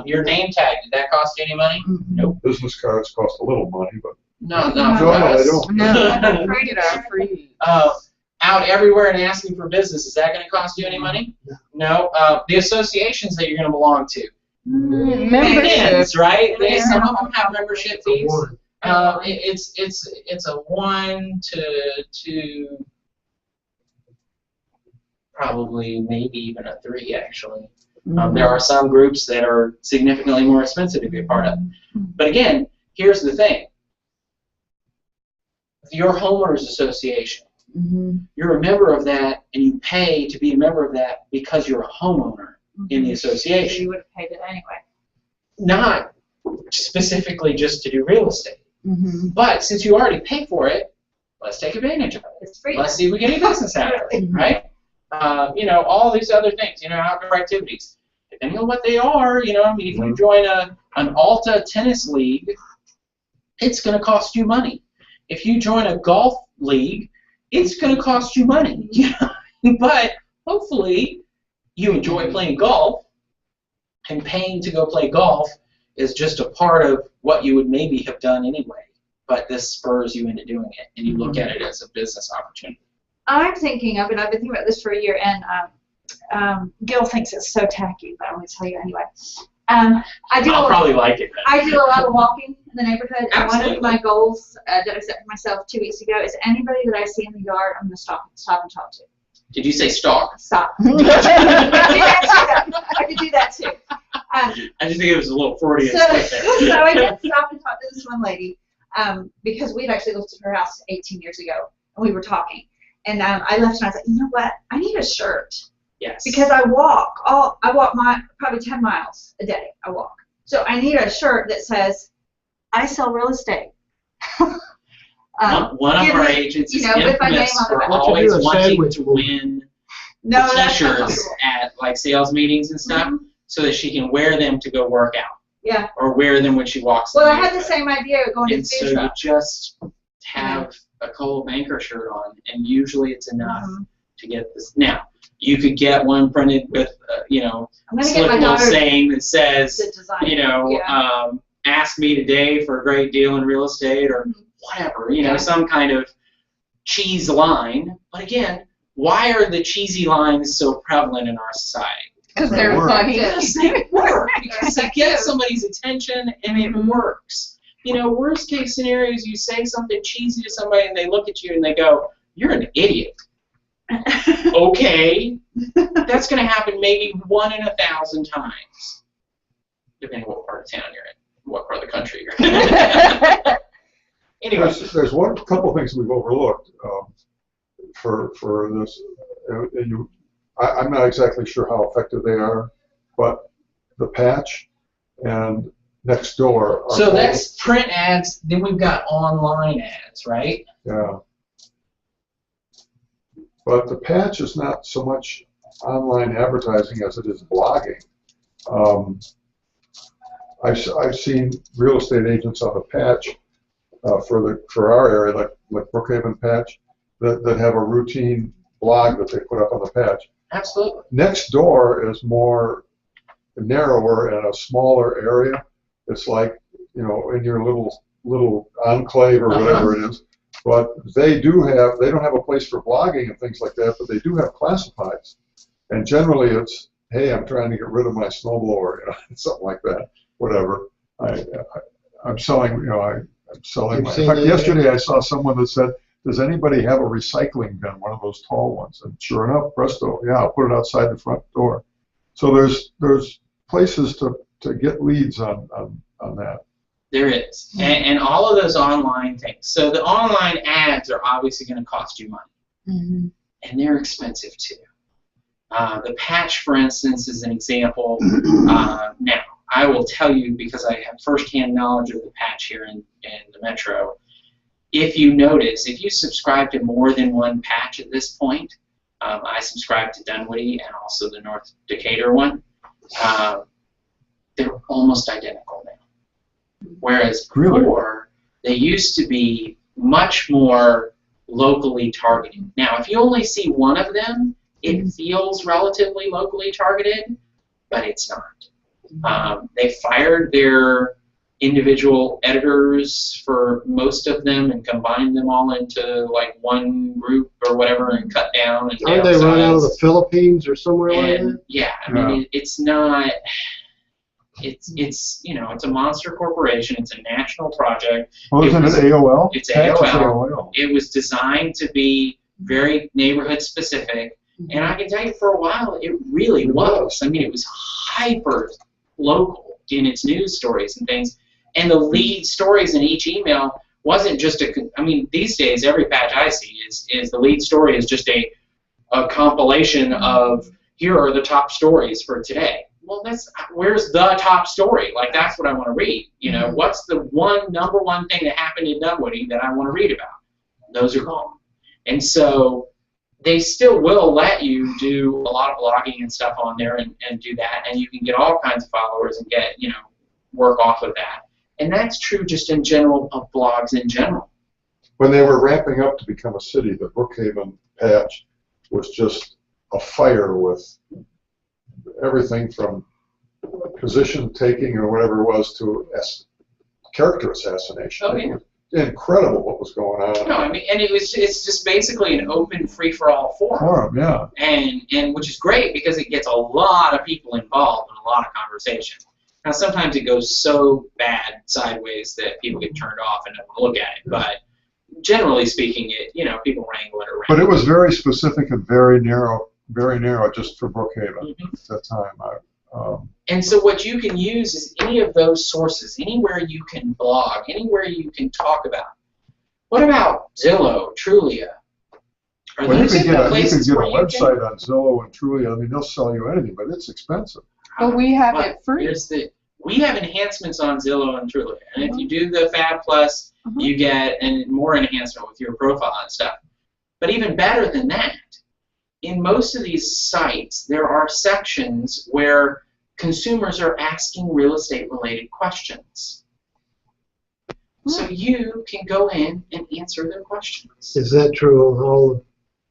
S1: Your name tag, did that cost you any money? Nope.
S2: business cards cost a little money, but
S1: No,
S2: no,
S1: not for
S2: no, they
S1: us.
S2: don't.
S4: No. Get out free.
S1: Out everywhere and asking for business, is that going to cost you any money? No. The associations that you're going to belong to.
S4: Membership.
S1: Memberships, right?
S4: Yeah.
S1: Some of them have membership fees.
S5: One.
S1: It's a 1 to probably maybe even a 3 actually. There are some groups that are significantly more expensive to be a part of. But again, here's the thing. Your homeowners association, you're a member of that and you pay to be a member of that because you're a homeowner in the association.
S3: You would have paid it anyway.
S1: Not specifically just to do real estate. But since you already pay for it, let's take advantage of it.
S3: It's free.
S1: Let's see if we get any business out of it, right? You know, all these other things, you know, outdoor activities. Depending on what they are, you know, I mean, if you join an Alta tennis league, it's going to cost you money. If you join a golf league, it's going to cost you money. But hopefully you enjoy playing golf, and paying to go play golf is just a part of what you would maybe have done anyway. But this spurs you into doing it, and you look at it as a business opportunity.
S3: I'm thinking of it. I've been thinking about this for a year, and Gil thinks it's so tacky, but I'm going to tell you anyway.
S1: I'll probably like it then.
S3: I do a lot of walking in the neighborhood, and one
S1: Absolutely.
S3: of my goals that I set for myself 2 weeks ago is anybody that I see in the yard, I'm going to stop and talk to.
S1: Did you say stalk?
S3: Stop. I could do that too.
S1: I just think it was a little Freudian
S3: So
S1: slip there.
S3: I did stop and talk to this one lady because we'd actually looked at her house 18 years ago, and we were talking. And I left, and I was like, you know what? I need a shirt.
S1: Yes.
S3: Because I walk probably 10 miles a day. I walk. So I need a shirt that says, I sell real estate.
S1: One of
S3: give
S1: our
S3: me,
S1: agents is
S3: you know, with my name
S1: infamous
S3: on the
S1: for
S3: back.
S1: always
S5: Do a
S1: wanting
S5: sandwich
S1: to
S5: movie.
S1: win
S3: No, that's not
S1: t-shirts
S3: possible.
S1: at like sales meetings and stuff, so that she can wear them to go work out,
S3: Yeah.
S1: or wear them when she walks.
S3: Well,
S1: in
S3: I had the
S1: neighborhood.
S3: same idea of going to the
S1: And so
S3: beer
S1: you
S3: shop.
S1: just have a Cole Banker shirt on, and usually it's enough to get this. Now, you could get one printed with, you know,
S3: I'm going to
S1: slip
S3: get my
S1: little
S3: daughter
S1: saying that says,
S3: to design
S1: you know,
S3: Yeah.
S1: Ask me today for a great deal in real estate, or whatever, you know,
S3: Yeah.
S1: some kind of cheese line. But again, why are the cheesy lines so prevalent in our society?
S4: Because
S2: They
S4: they're
S2: work.
S4: funny.
S1: Because they work, because they get somebody's attention and it works. You know, worst case scenarios, you say something cheesy to somebody and they look at you and they go, you're an idiot. Okay, that's going to happen maybe 1 in 1,000 times, depending on what part of town you're in, what part of the country you're in. Anyway,
S2: There's one couple of things we've overlooked for this. I'm not exactly sure how effective they are, but the patch and next door.
S1: so that's print ads. Then we've got online ads, right?
S2: Yeah. But the patch is not so much online advertising as it is blogging. I've seen real estate agents on the patch for our area, like Brookhaven Patch, that have a routine blog that they put up on the patch.
S1: Absolutely.
S2: Next door is more narrower and a smaller area. It's like, you know, in your little enclave or whatever it is. But they don't have a place for blogging and things like that, but they do have classifieds. And generally it's, hey, I'm trying to get rid of my snowblower, you know, something like that, whatever. I'm selling, you know, I'm selling. In fact, yesterday I saw someone that said, does anybody have a recycling bin, one of those tall ones? And sure enough, presto, yeah, I'll put it outside the front door. So there's places to get leads on that.
S1: There is, and all of those online things. So the online ads are obviously going to cost you money, and they're expensive too. The patch, for instance, is an example. Now, I will tell you, because I have firsthand knowledge of the patch here in the metro, if you notice, if you subscribe to more than one patch at this point, I subscribe to Dunwoody and also the North Decatur one, they're almost identical now. Whereas before, they used to be much more locally targeted. Now, if you only see one of them, it feels relatively locally targeted, but it's not. They fired their individual editors for most of them and combined them all into like one group or whatever and cut down and
S5: Aren't they run out of the Philippines or somewhere like that?
S1: Yeah, I mean, it's not. It's you know, it's a monster corporation. It's a national project.
S2: Oh, isn't it AOL?
S1: It's AOL. It was designed to be very neighborhood specific, and I can tell you, for a while, it really was. I mean, it was hyper local in its news stories and things, and the lead stories in each email wasn't just I mean, these days every patch I see is the lead story is just a compilation of here are the top stories for today. Well, where's the top story? Like, that's what I want to read. You know, what's the number one thing that happened in Dunwoody that I want to read about? Those are gone. And so they still will let you do a lot of blogging and stuff on there and do that, and you can get all kinds of followers and get, you know, work off of that. And that's true just in general of blogs in general.
S2: When they were ramping up to become a city, the Brookhaven patch was just a fire with everything from position taking or whatever it was to character assassination.
S1: Oh, yeah.
S2: Incredible what was going on.
S1: No, I mean, and it's just basically an open free-for-all forum.
S2: Yeah.
S1: And which is great because it gets a lot of people involved in a lot of conversation. Now, sometimes it goes so bad sideways that people get turned off and don't look at it, but generally speaking, people wrangle it around.
S2: But it was very specific and very narrow just for Brookhaven at that time.
S1: And so what you can use is any of those sources, anywhere you can blog, anywhere you can talk about. What about Zillow, Trulia?
S2: Well, you can get a website on Zillow and Trulia. I mean, they'll sell you anything, but it's expensive.
S4: But we have it free.
S1: We have enhancements on Zillow and Trulia, and if you do the Fab Plus, you get more enhancement with your profile and stuff. But even better than that, in most of these sites, there are sections where consumers are asking real estate related questions. So you can go in and answer their questions.
S5: Is that true on all of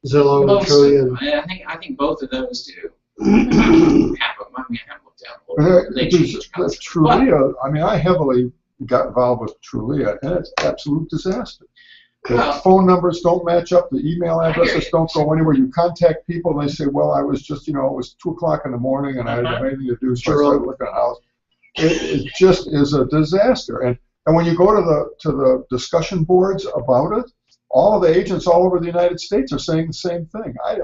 S5: Zillow and Trulia?
S1: I think both of those do. I mean, I haven't looked down a little bit.
S2: Trulia, I mean, I heavily got involved with Trulia, and it's an absolute disaster. The phone numbers don't match up. The email addresses don't go anywhere. You contact people, and they say, well, I was just, it was 2 o'clock in the morning, and I didn't have anything to do, so I started looking at a house. It just is a disaster. And when you go to the discussion boards about it, all of the agents all over the United States are saying the same thing. I've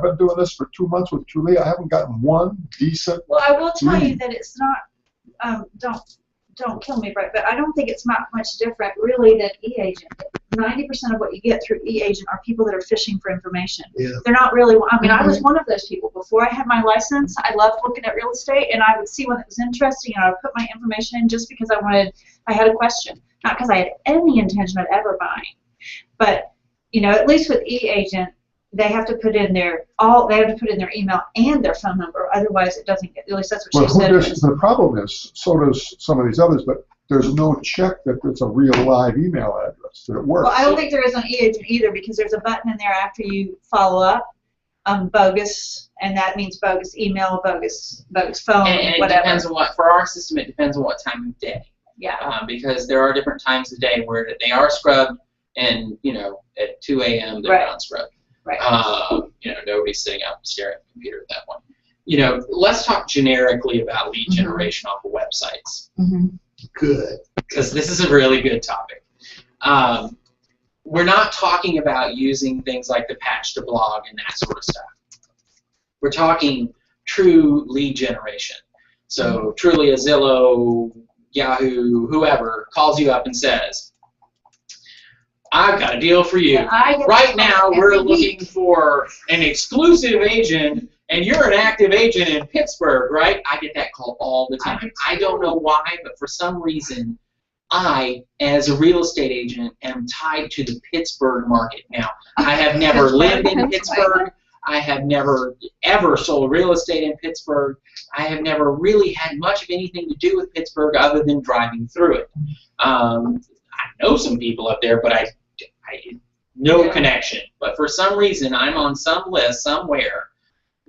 S2: been doing this for 2 months with Trulia. I haven't gotten one decent.
S3: Well, I will tell you that it's not. Don't kill me, Brett, but I don't think it's not much different, really, than eAgent. 90% of what you get through eAgent are people that are fishing for information. Yeah. They're not really. I mean, I was one of those people. Before I had my license, I loved looking at real estate, and I would see one that was interesting, and I would put my information in just because I had a question, not because I had any intention of ever buying. But at least with eAgent, they have to put in their email and their phone number, otherwise it doesn't get, at least that's what
S2: Well,
S3: she said.
S2: the problem is, so does some of these others, but there's no check that it's a real live email address, that it works.
S3: Well, I don't think there is on eAgent either, because there's a button in there after you follow up, bogus, and that means bogus email, bogus phone,
S1: And it
S3: whatever.
S1: depends on what, for our system, it depends on what time of day.
S3: Yeah.
S1: Because there are different times of day where they are scrubbed, and, at 2 a.m. they're
S3: Right.
S1: not scrubbed.
S3: Right.
S1: Nobody's sitting up staring at the computer at that point. Let's talk generically about lead generation off of websites,
S5: Good.
S1: because this is a really good topic. We're not talking about using things like the patch to blog and that sort of stuff. We're talking true lead generation. So truly a Zillow, Yahoo, whoever calls you up and says, I've got a deal for you. Right now, we're looking for an exclusive agent, and you're an active agent in Pittsburgh, right? I get that call all the time. I don't know why, but for some reason, I, as a real estate agent, am tied to the Pittsburgh market. Now, I have never lived in Pittsburgh. I have never, ever sold real estate in Pittsburgh. I have never really had much of anything to do with Pittsburgh other than driving through it. I know some people up there, but I no connection. But for some reason, I'm on some list somewhere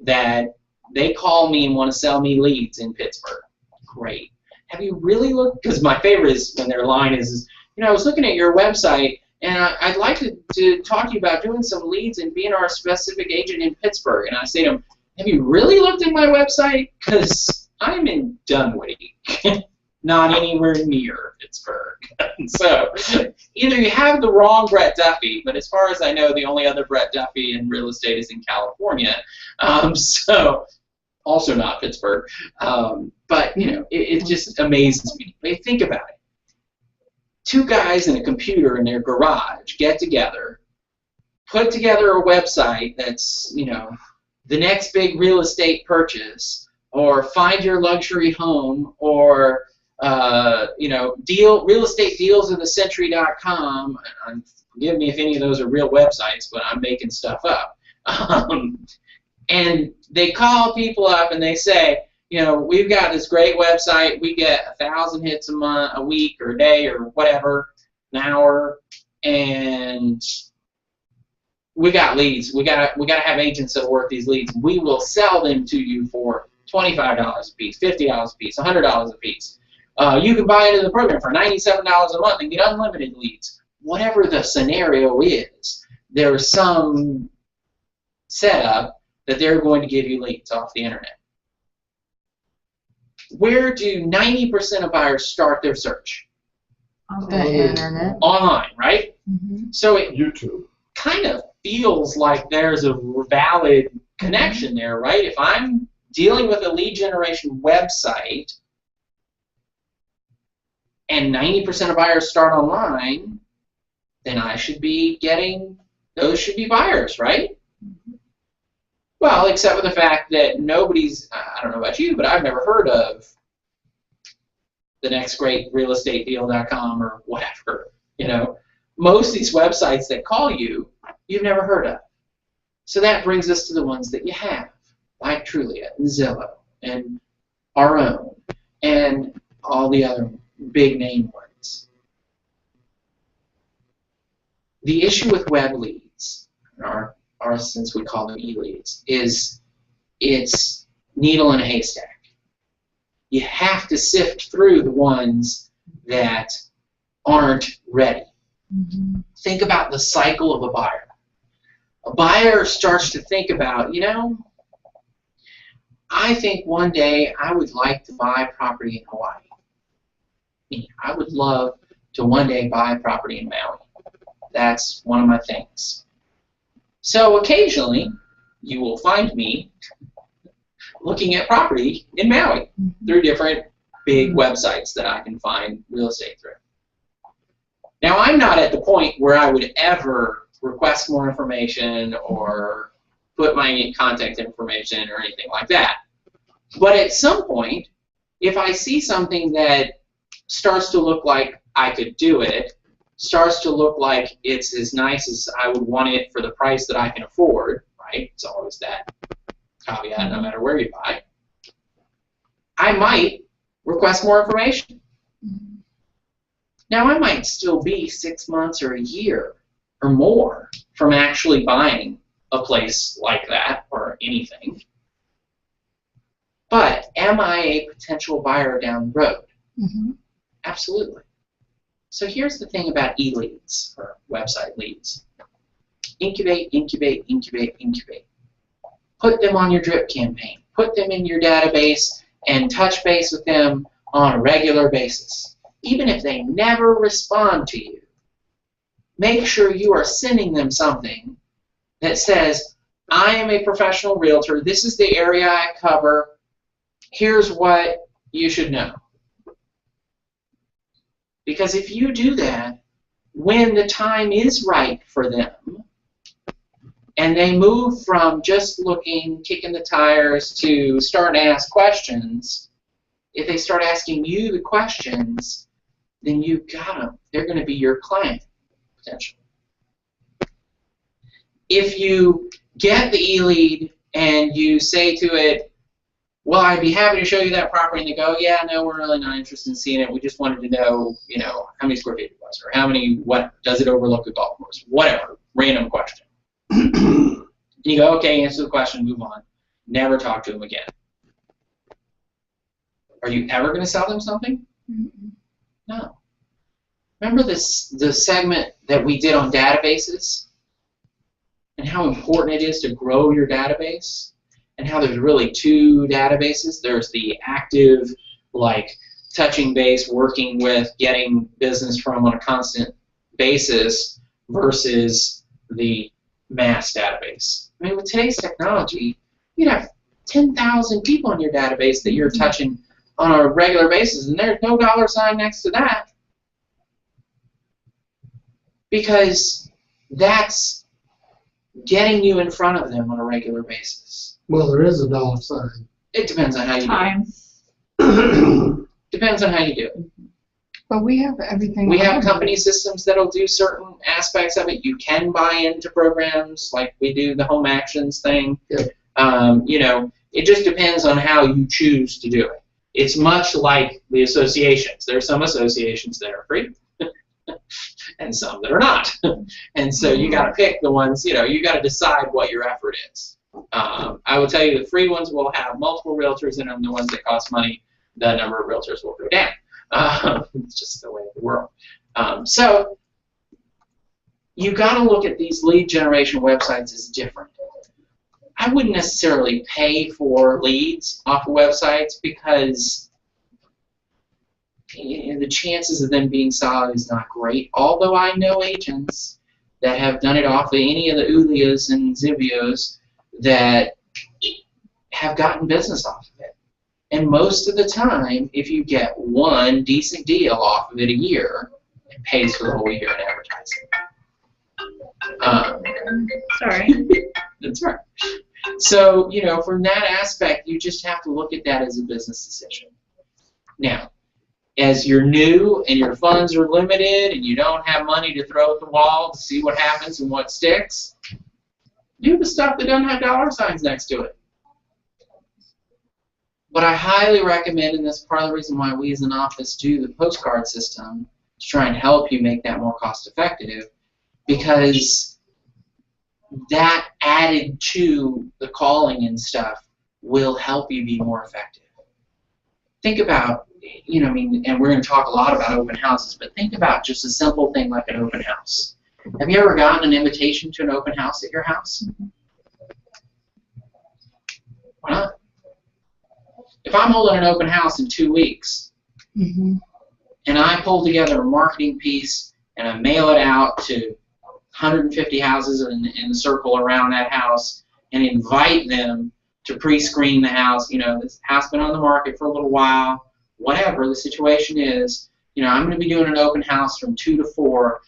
S1: that they call me and want to sell me leads in Pittsburgh. Great. Have you really looked? Because my favorite is when their line is, I was looking at your website, and I'd like to talk to you about doing some leads and being our specific agent in Pittsburgh. And I say to them, have you really looked at my website? Because I'm in Dunwoody. Not anywhere near Pittsburgh. So either you have the wrong Brett Duffy, but as far as I know, the only other Brett Duffy in real estate is in California. So also not Pittsburgh. But it just amazes me. Think about it. Two guys in a computer in their garage get together, put together a website that's the next big real estate purchase, or find your luxury home, or real estate deals of the century.com. Forgive me if any of those are real websites, but I'm making stuff up. And they call people up and they say, we've got this great website. We get 1,000 hits a week or a day or whatever, an hour, and we got leads. We got to have agents that work these leads. We will sell them to you for $25 a piece, $50 a piece, $100 a piece. You can buy into the program for $97 a month and get unlimited leads. Whatever the scenario is, there's some setup that they're going to give you leads off the internet. Where do 90% of buyers start their search?
S4: On the internet.
S1: Online, right? So it
S2: YouTube.
S1: kind of feels like there's a valid connection there, right? If I'm dealing with a lead generation website, and 90% of buyers start online, then I should be getting, those should be buyers, right? Well, except for the fact that nobody's, I don't know about you, but I've never heard of the next great realestatedeal.com or whatever. Most of these websites that call you, you've never heard of. So that brings us to the ones that you have, like Trulia and Zillow and our own and all the other big name ones. The issue with web leads, or since we call them e-leads, is it's needle in a haystack. You have to sift through the ones that aren't ready. Think about the cycle of a buyer. A buyer starts to think about, I think one day I would like to buy property in Hawaii. I would love to one day buy property in Maui. That's one of my things. So occasionally, you will find me looking at property in Maui through different big websites that I can find real estate through. Now, I'm not at the point where I would ever request more information or put my contact information or anything like that. But at some point, if I see something that starts to look like I could do it, starts to look like it's as nice as I would want it for the price that I can afford, right? It's always that caveat no matter where you buy. I might request more information. Now, I might still be 6 months or a year or more from actually buying a place like that or anything. But am I a potential buyer down the road?
S3: Mm-hmm.
S1: Absolutely. So here's the thing about e-leads, or website leads. Incubate, incubate, incubate, incubate. Put them on your drip campaign. Put them in your database and touch base with them on a regular basis. Even if they never respond to you, make sure you are sending them something that says, I am a professional realtor. This is the area I cover. Here's what you should know. Because if you do that, when the time is right for them, and they move from just looking, kicking the tires, to starting to ask questions, if they start asking you the questions, then you got them. They're going to be your client, potentially. If you get the e-lead and you say to it, well, I'd be happy to show you that property, and they go, yeah, no, we're really not interested in seeing it. We just wanted to know, how many square feet it was, or what does it overlook a golf course, whatever, random question. And you go, okay, answer the question, move on. Never talk to them again. Are you ever going to sell them something?
S3: Mm-hmm.
S1: No. Remember the segment that we did on databases and how important it is to grow your database, and how there's really two databases. There's the active, like touching base, working with, getting business from on a constant basis, versus the mass database. I mean, with today's technology, you'd have 10,000 people in your database that you're touching on a regular basis, and there's no $ next to that, because that's getting you in front of them on a regular basis.
S5: Well, there is a $.
S1: It depends on how you
S3: Time.
S1: do it. Depends on how you do it.
S4: But we have everything.
S1: We have company systems that'll do certain aspects of it. You can buy into programs like we do the home actions thing.
S5: Yep.
S1: It just depends on how you choose to do it. It's much like the associations. There are some associations that are free and some that are not. And so you got to pick the ones, you got to decide what your effort is. I will tell you the free ones will have multiple realtors in them. The ones that cost money, the number of realtors will go down. It's just the way of the world. So you got to look at these lead generation websites as different. I wouldn't necessarily pay for leads off of websites, because the chances of them being solid is not great. Although I know agents that have done it off of any of the Oulias and Zivios that have gotten business off of it. And most of the time, if you get one decent deal off of it a year, it pays for the whole year in advertising.
S3: Sorry.
S1: That's right. So, from that aspect, you just have to look at that as a business decision. Now, as you're new and your funds are limited and you don't have money to throw at the wall to see what happens and what sticks, do the stuff that doesn't have $ next to it. But I highly recommend, and that's part of the reason why we as an office do the postcard system, to try and help you make that more cost effective, because that added to the calling and stuff will help you be more effective. Think about, and we're going to talk a lot about open houses, but think about just a simple thing like an open house. Have you ever gotten an invitation to an open house at your house? Why not? If I'm holding an open house in 2 weeks, and I pull together a marketing piece and I mail it out to 150 houses in the circle around that house and invite them to pre-screen the house, this house has been on the market for a little while, whatever the situation is, I'm going to be doing an open house from 2 to 4.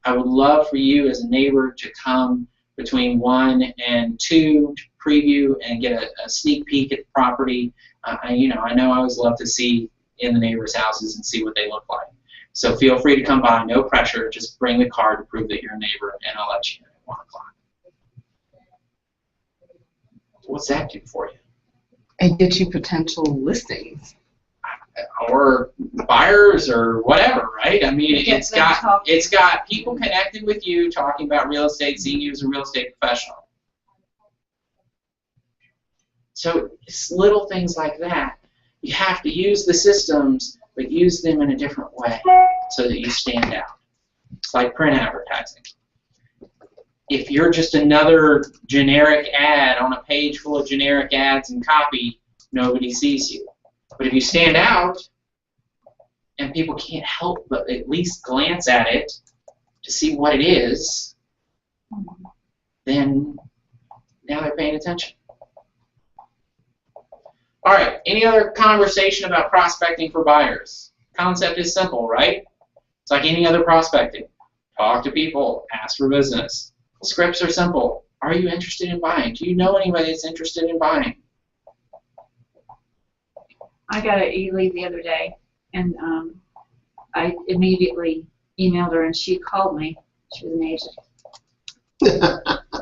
S1: I would love for you as a neighbor to come between 1 and 2 to preview and get a sneak peek at the property. I know I always love to see in the neighbors' houses and see what they look like. So feel free to come by, no pressure. Just bring the card to prove that you're a neighbor, and I'll let you in at 1 o'clock. What's that do for you?
S4: And get you potential listings.
S1: Or buyers or whatever, right? I mean,
S3: Get
S1: it's
S3: them
S1: got
S3: talking.
S1: people connected with you talking about real estate, seeing you as a real estate professional. So it's little things like that. You have to use the systems, but use them in a different way so that you stand out. It's like print advertising. If you're just another generic ad on a page full of generic ads and copy, nobody sees you. But if you stand out, and people can't help but at least glance at it to see what it is, then now they're paying attention. All right, any other conversation about prospecting for buyers? Concept is simple, right? It's like any other prospecting. Talk to people, ask for business. The scripts are simple. Are you interested in buying? Do you know anybody that's interested in buying?
S3: I got an e-lead the other day, and I immediately emailed her, and she called me. She was an agent.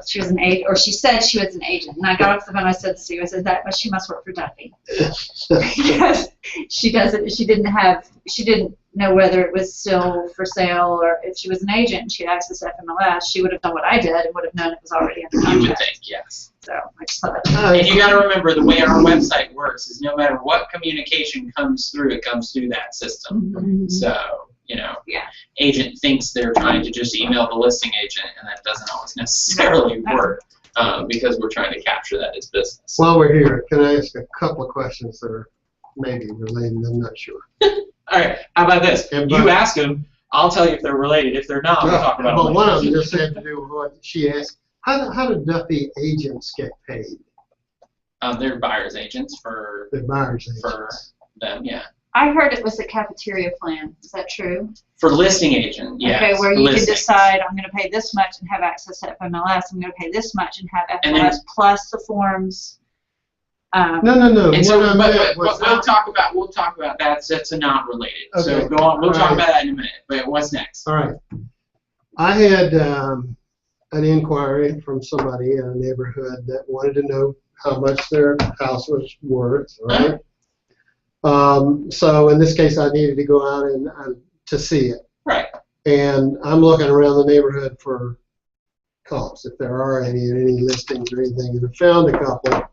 S3: She was an agent, or she said she was an agent. And I got off the phone. I said to Sue, I said that, but she must work for Duffy because she doesn't. She didn't know whether it was still for sale or if she was an agent and she had access to FMLS. She would have done what I did and would have known it was already in the contract.
S1: You would think, yes.
S3: So I just thought that.
S1: And you got to remember the way our website works is no matter what communication comes through, it comes through that system.
S3: Mm-hmm.
S1: So, you know,
S3: Yeah.
S1: agent thinks they're trying to just email the listing agent, and that doesn't always necessarily work because we're trying to capture that as business.
S5: While we're here, can I ask a couple of questions that are maybe related? I'm not sure.
S1: All right, how about this?
S5: And
S1: You ask them, I'll tell you if they're related. If they're not, we'll talk about
S5: But
S1: them
S5: one of
S1: later.
S5: them just had to do with what she asked. How do Duffy agents get paid?
S1: They're buyer's agents for
S5: The buyer's agents.
S1: For them, yeah.
S3: I heard it was a cafeteria plan. Is that true?
S1: For listing agent, yes.
S3: Okay, where you
S1: listings.
S3: can decide I'm going to pay this much and have access to FMLS. I'm going to pay this much and have
S1: And
S3: FMLS
S1: then-
S3: plus the forms.
S5: No.
S1: And so,
S5: What I
S1: but
S5: meant was
S1: we'll talk about that. That's not related. So
S5: Okay.
S1: go on. We'll talk
S5: All right.
S1: about that in a minute. But what's next?
S5: All right. I had an inquiry from somebody in a neighborhood that wanted to know how much their house was worth, right? So in this case, I needed to go out and to see it.
S1: Right.
S5: And I'm looking around the neighborhood for comps, if there are any listings or anything. And I found a couple.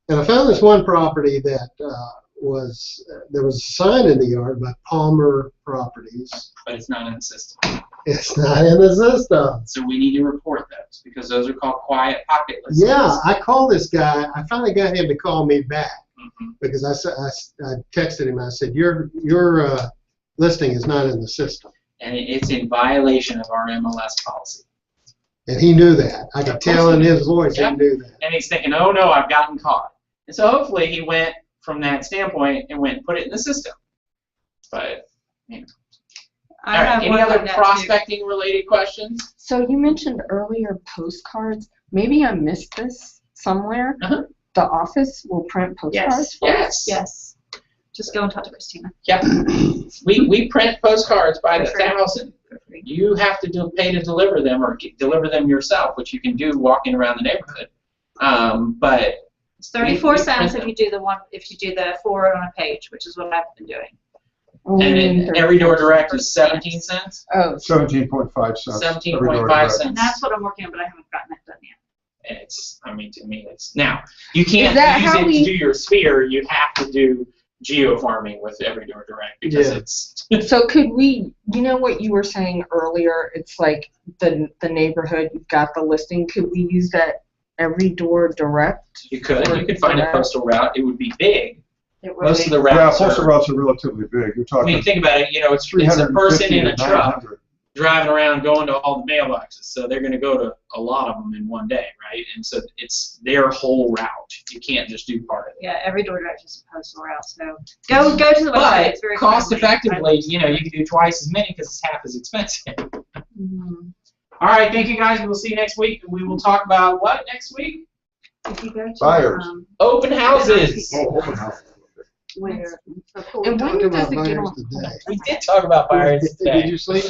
S5: And I found this one property that there was a sign in the yard by Palmer Properties.
S1: But it's not in the system.
S5: It's not in the system.
S1: So we need to report those because those are called quiet pocket listings.
S5: Yeah, I called this guy. I finally got him to call me back
S1: Mhm.
S5: because I texted him. I said, "Your listing is not in the system,"
S1: And it's in violation of our MLS policy.
S5: and he knew that. I could tell in his voice
S1: Yeah.
S5: he knew that.
S1: And he's thinking, oh no, I've gotten caught. And so hopefully he went from that standpoint and went and put it in the system. But, you know. All
S3: I
S1: right,
S3: have
S1: any
S3: one
S1: other
S3: like that, too.
S1: prospecting related questions?
S4: So you mentioned earlier postcards. Maybe I missed this somewhere.
S1: Uh-huh.
S4: The office will print postcards.
S1: Yes.
S3: Yes. Just go and talk to Christina.
S1: Yeah. We print postcards by the
S3: For free.
S1: 1,000.
S3: For free.
S1: You have to pay to deliver them or deliver them yourself, which you can do walking around the neighborhood. But
S3: It's 34
S1: we
S3: cents
S1: print
S3: if you do the forward on a page, which is what I've been doing.
S4: Oh,
S1: and then
S4: they're-
S1: every door direct is 17 cents.
S4: Oh,
S2: 17.5 cents.
S1: 17.5 cents.
S3: And that's what I'm working on, but I haven't gotten that done yet.
S1: It's, I mean, to me, it's now you can't
S4: Is that
S1: use
S4: how
S1: it
S4: we-
S1: to do your sphere. You have to do geo farming with every door direct because
S5: Yeah.
S1: it's
S4: so could we? You know what you were saying earlier? It's like the neighborhood. You've got the listing. Could we use that every door direct?
S1: you could find a postal route. It would be big.
S3: It
S1: Most of the
S2: Yeah,
S1: routes
S2: postal
S1: are.
S2: routes are relatively big. You're
S1: I
S2: talking
S1: mean, think about it. You know, it's a
S2: 350
S1: person in
S2: to
S1: a truck
S2: 900.
S1: driving around going to all the mailboxes. So they're going to go to a lot of them in one day, right? And so it's their whole route. You can't just do part of it.
S3: Yeah, every door direct is a postal route. So go to the website.
S1: But
S3: It's very
S1: cost
S3: friendly.
S1: effectively, you know, you can do twice as many because it's half as expensive.
S3: Mhm.
S1: All right, thank you guys. We'll see you next week. And we will talk about what next week?
S3: If you go to
S2: Buyers.
S1: Open houses.
S2: Oh, open house.
S6: where.
S5: We
S4: And when
S5: talked about
S4: does it get
S5: buyers
S4: on?
S5: today.
S1: We did talk about fires
S5: Did
S1: today.
S5: you sleep?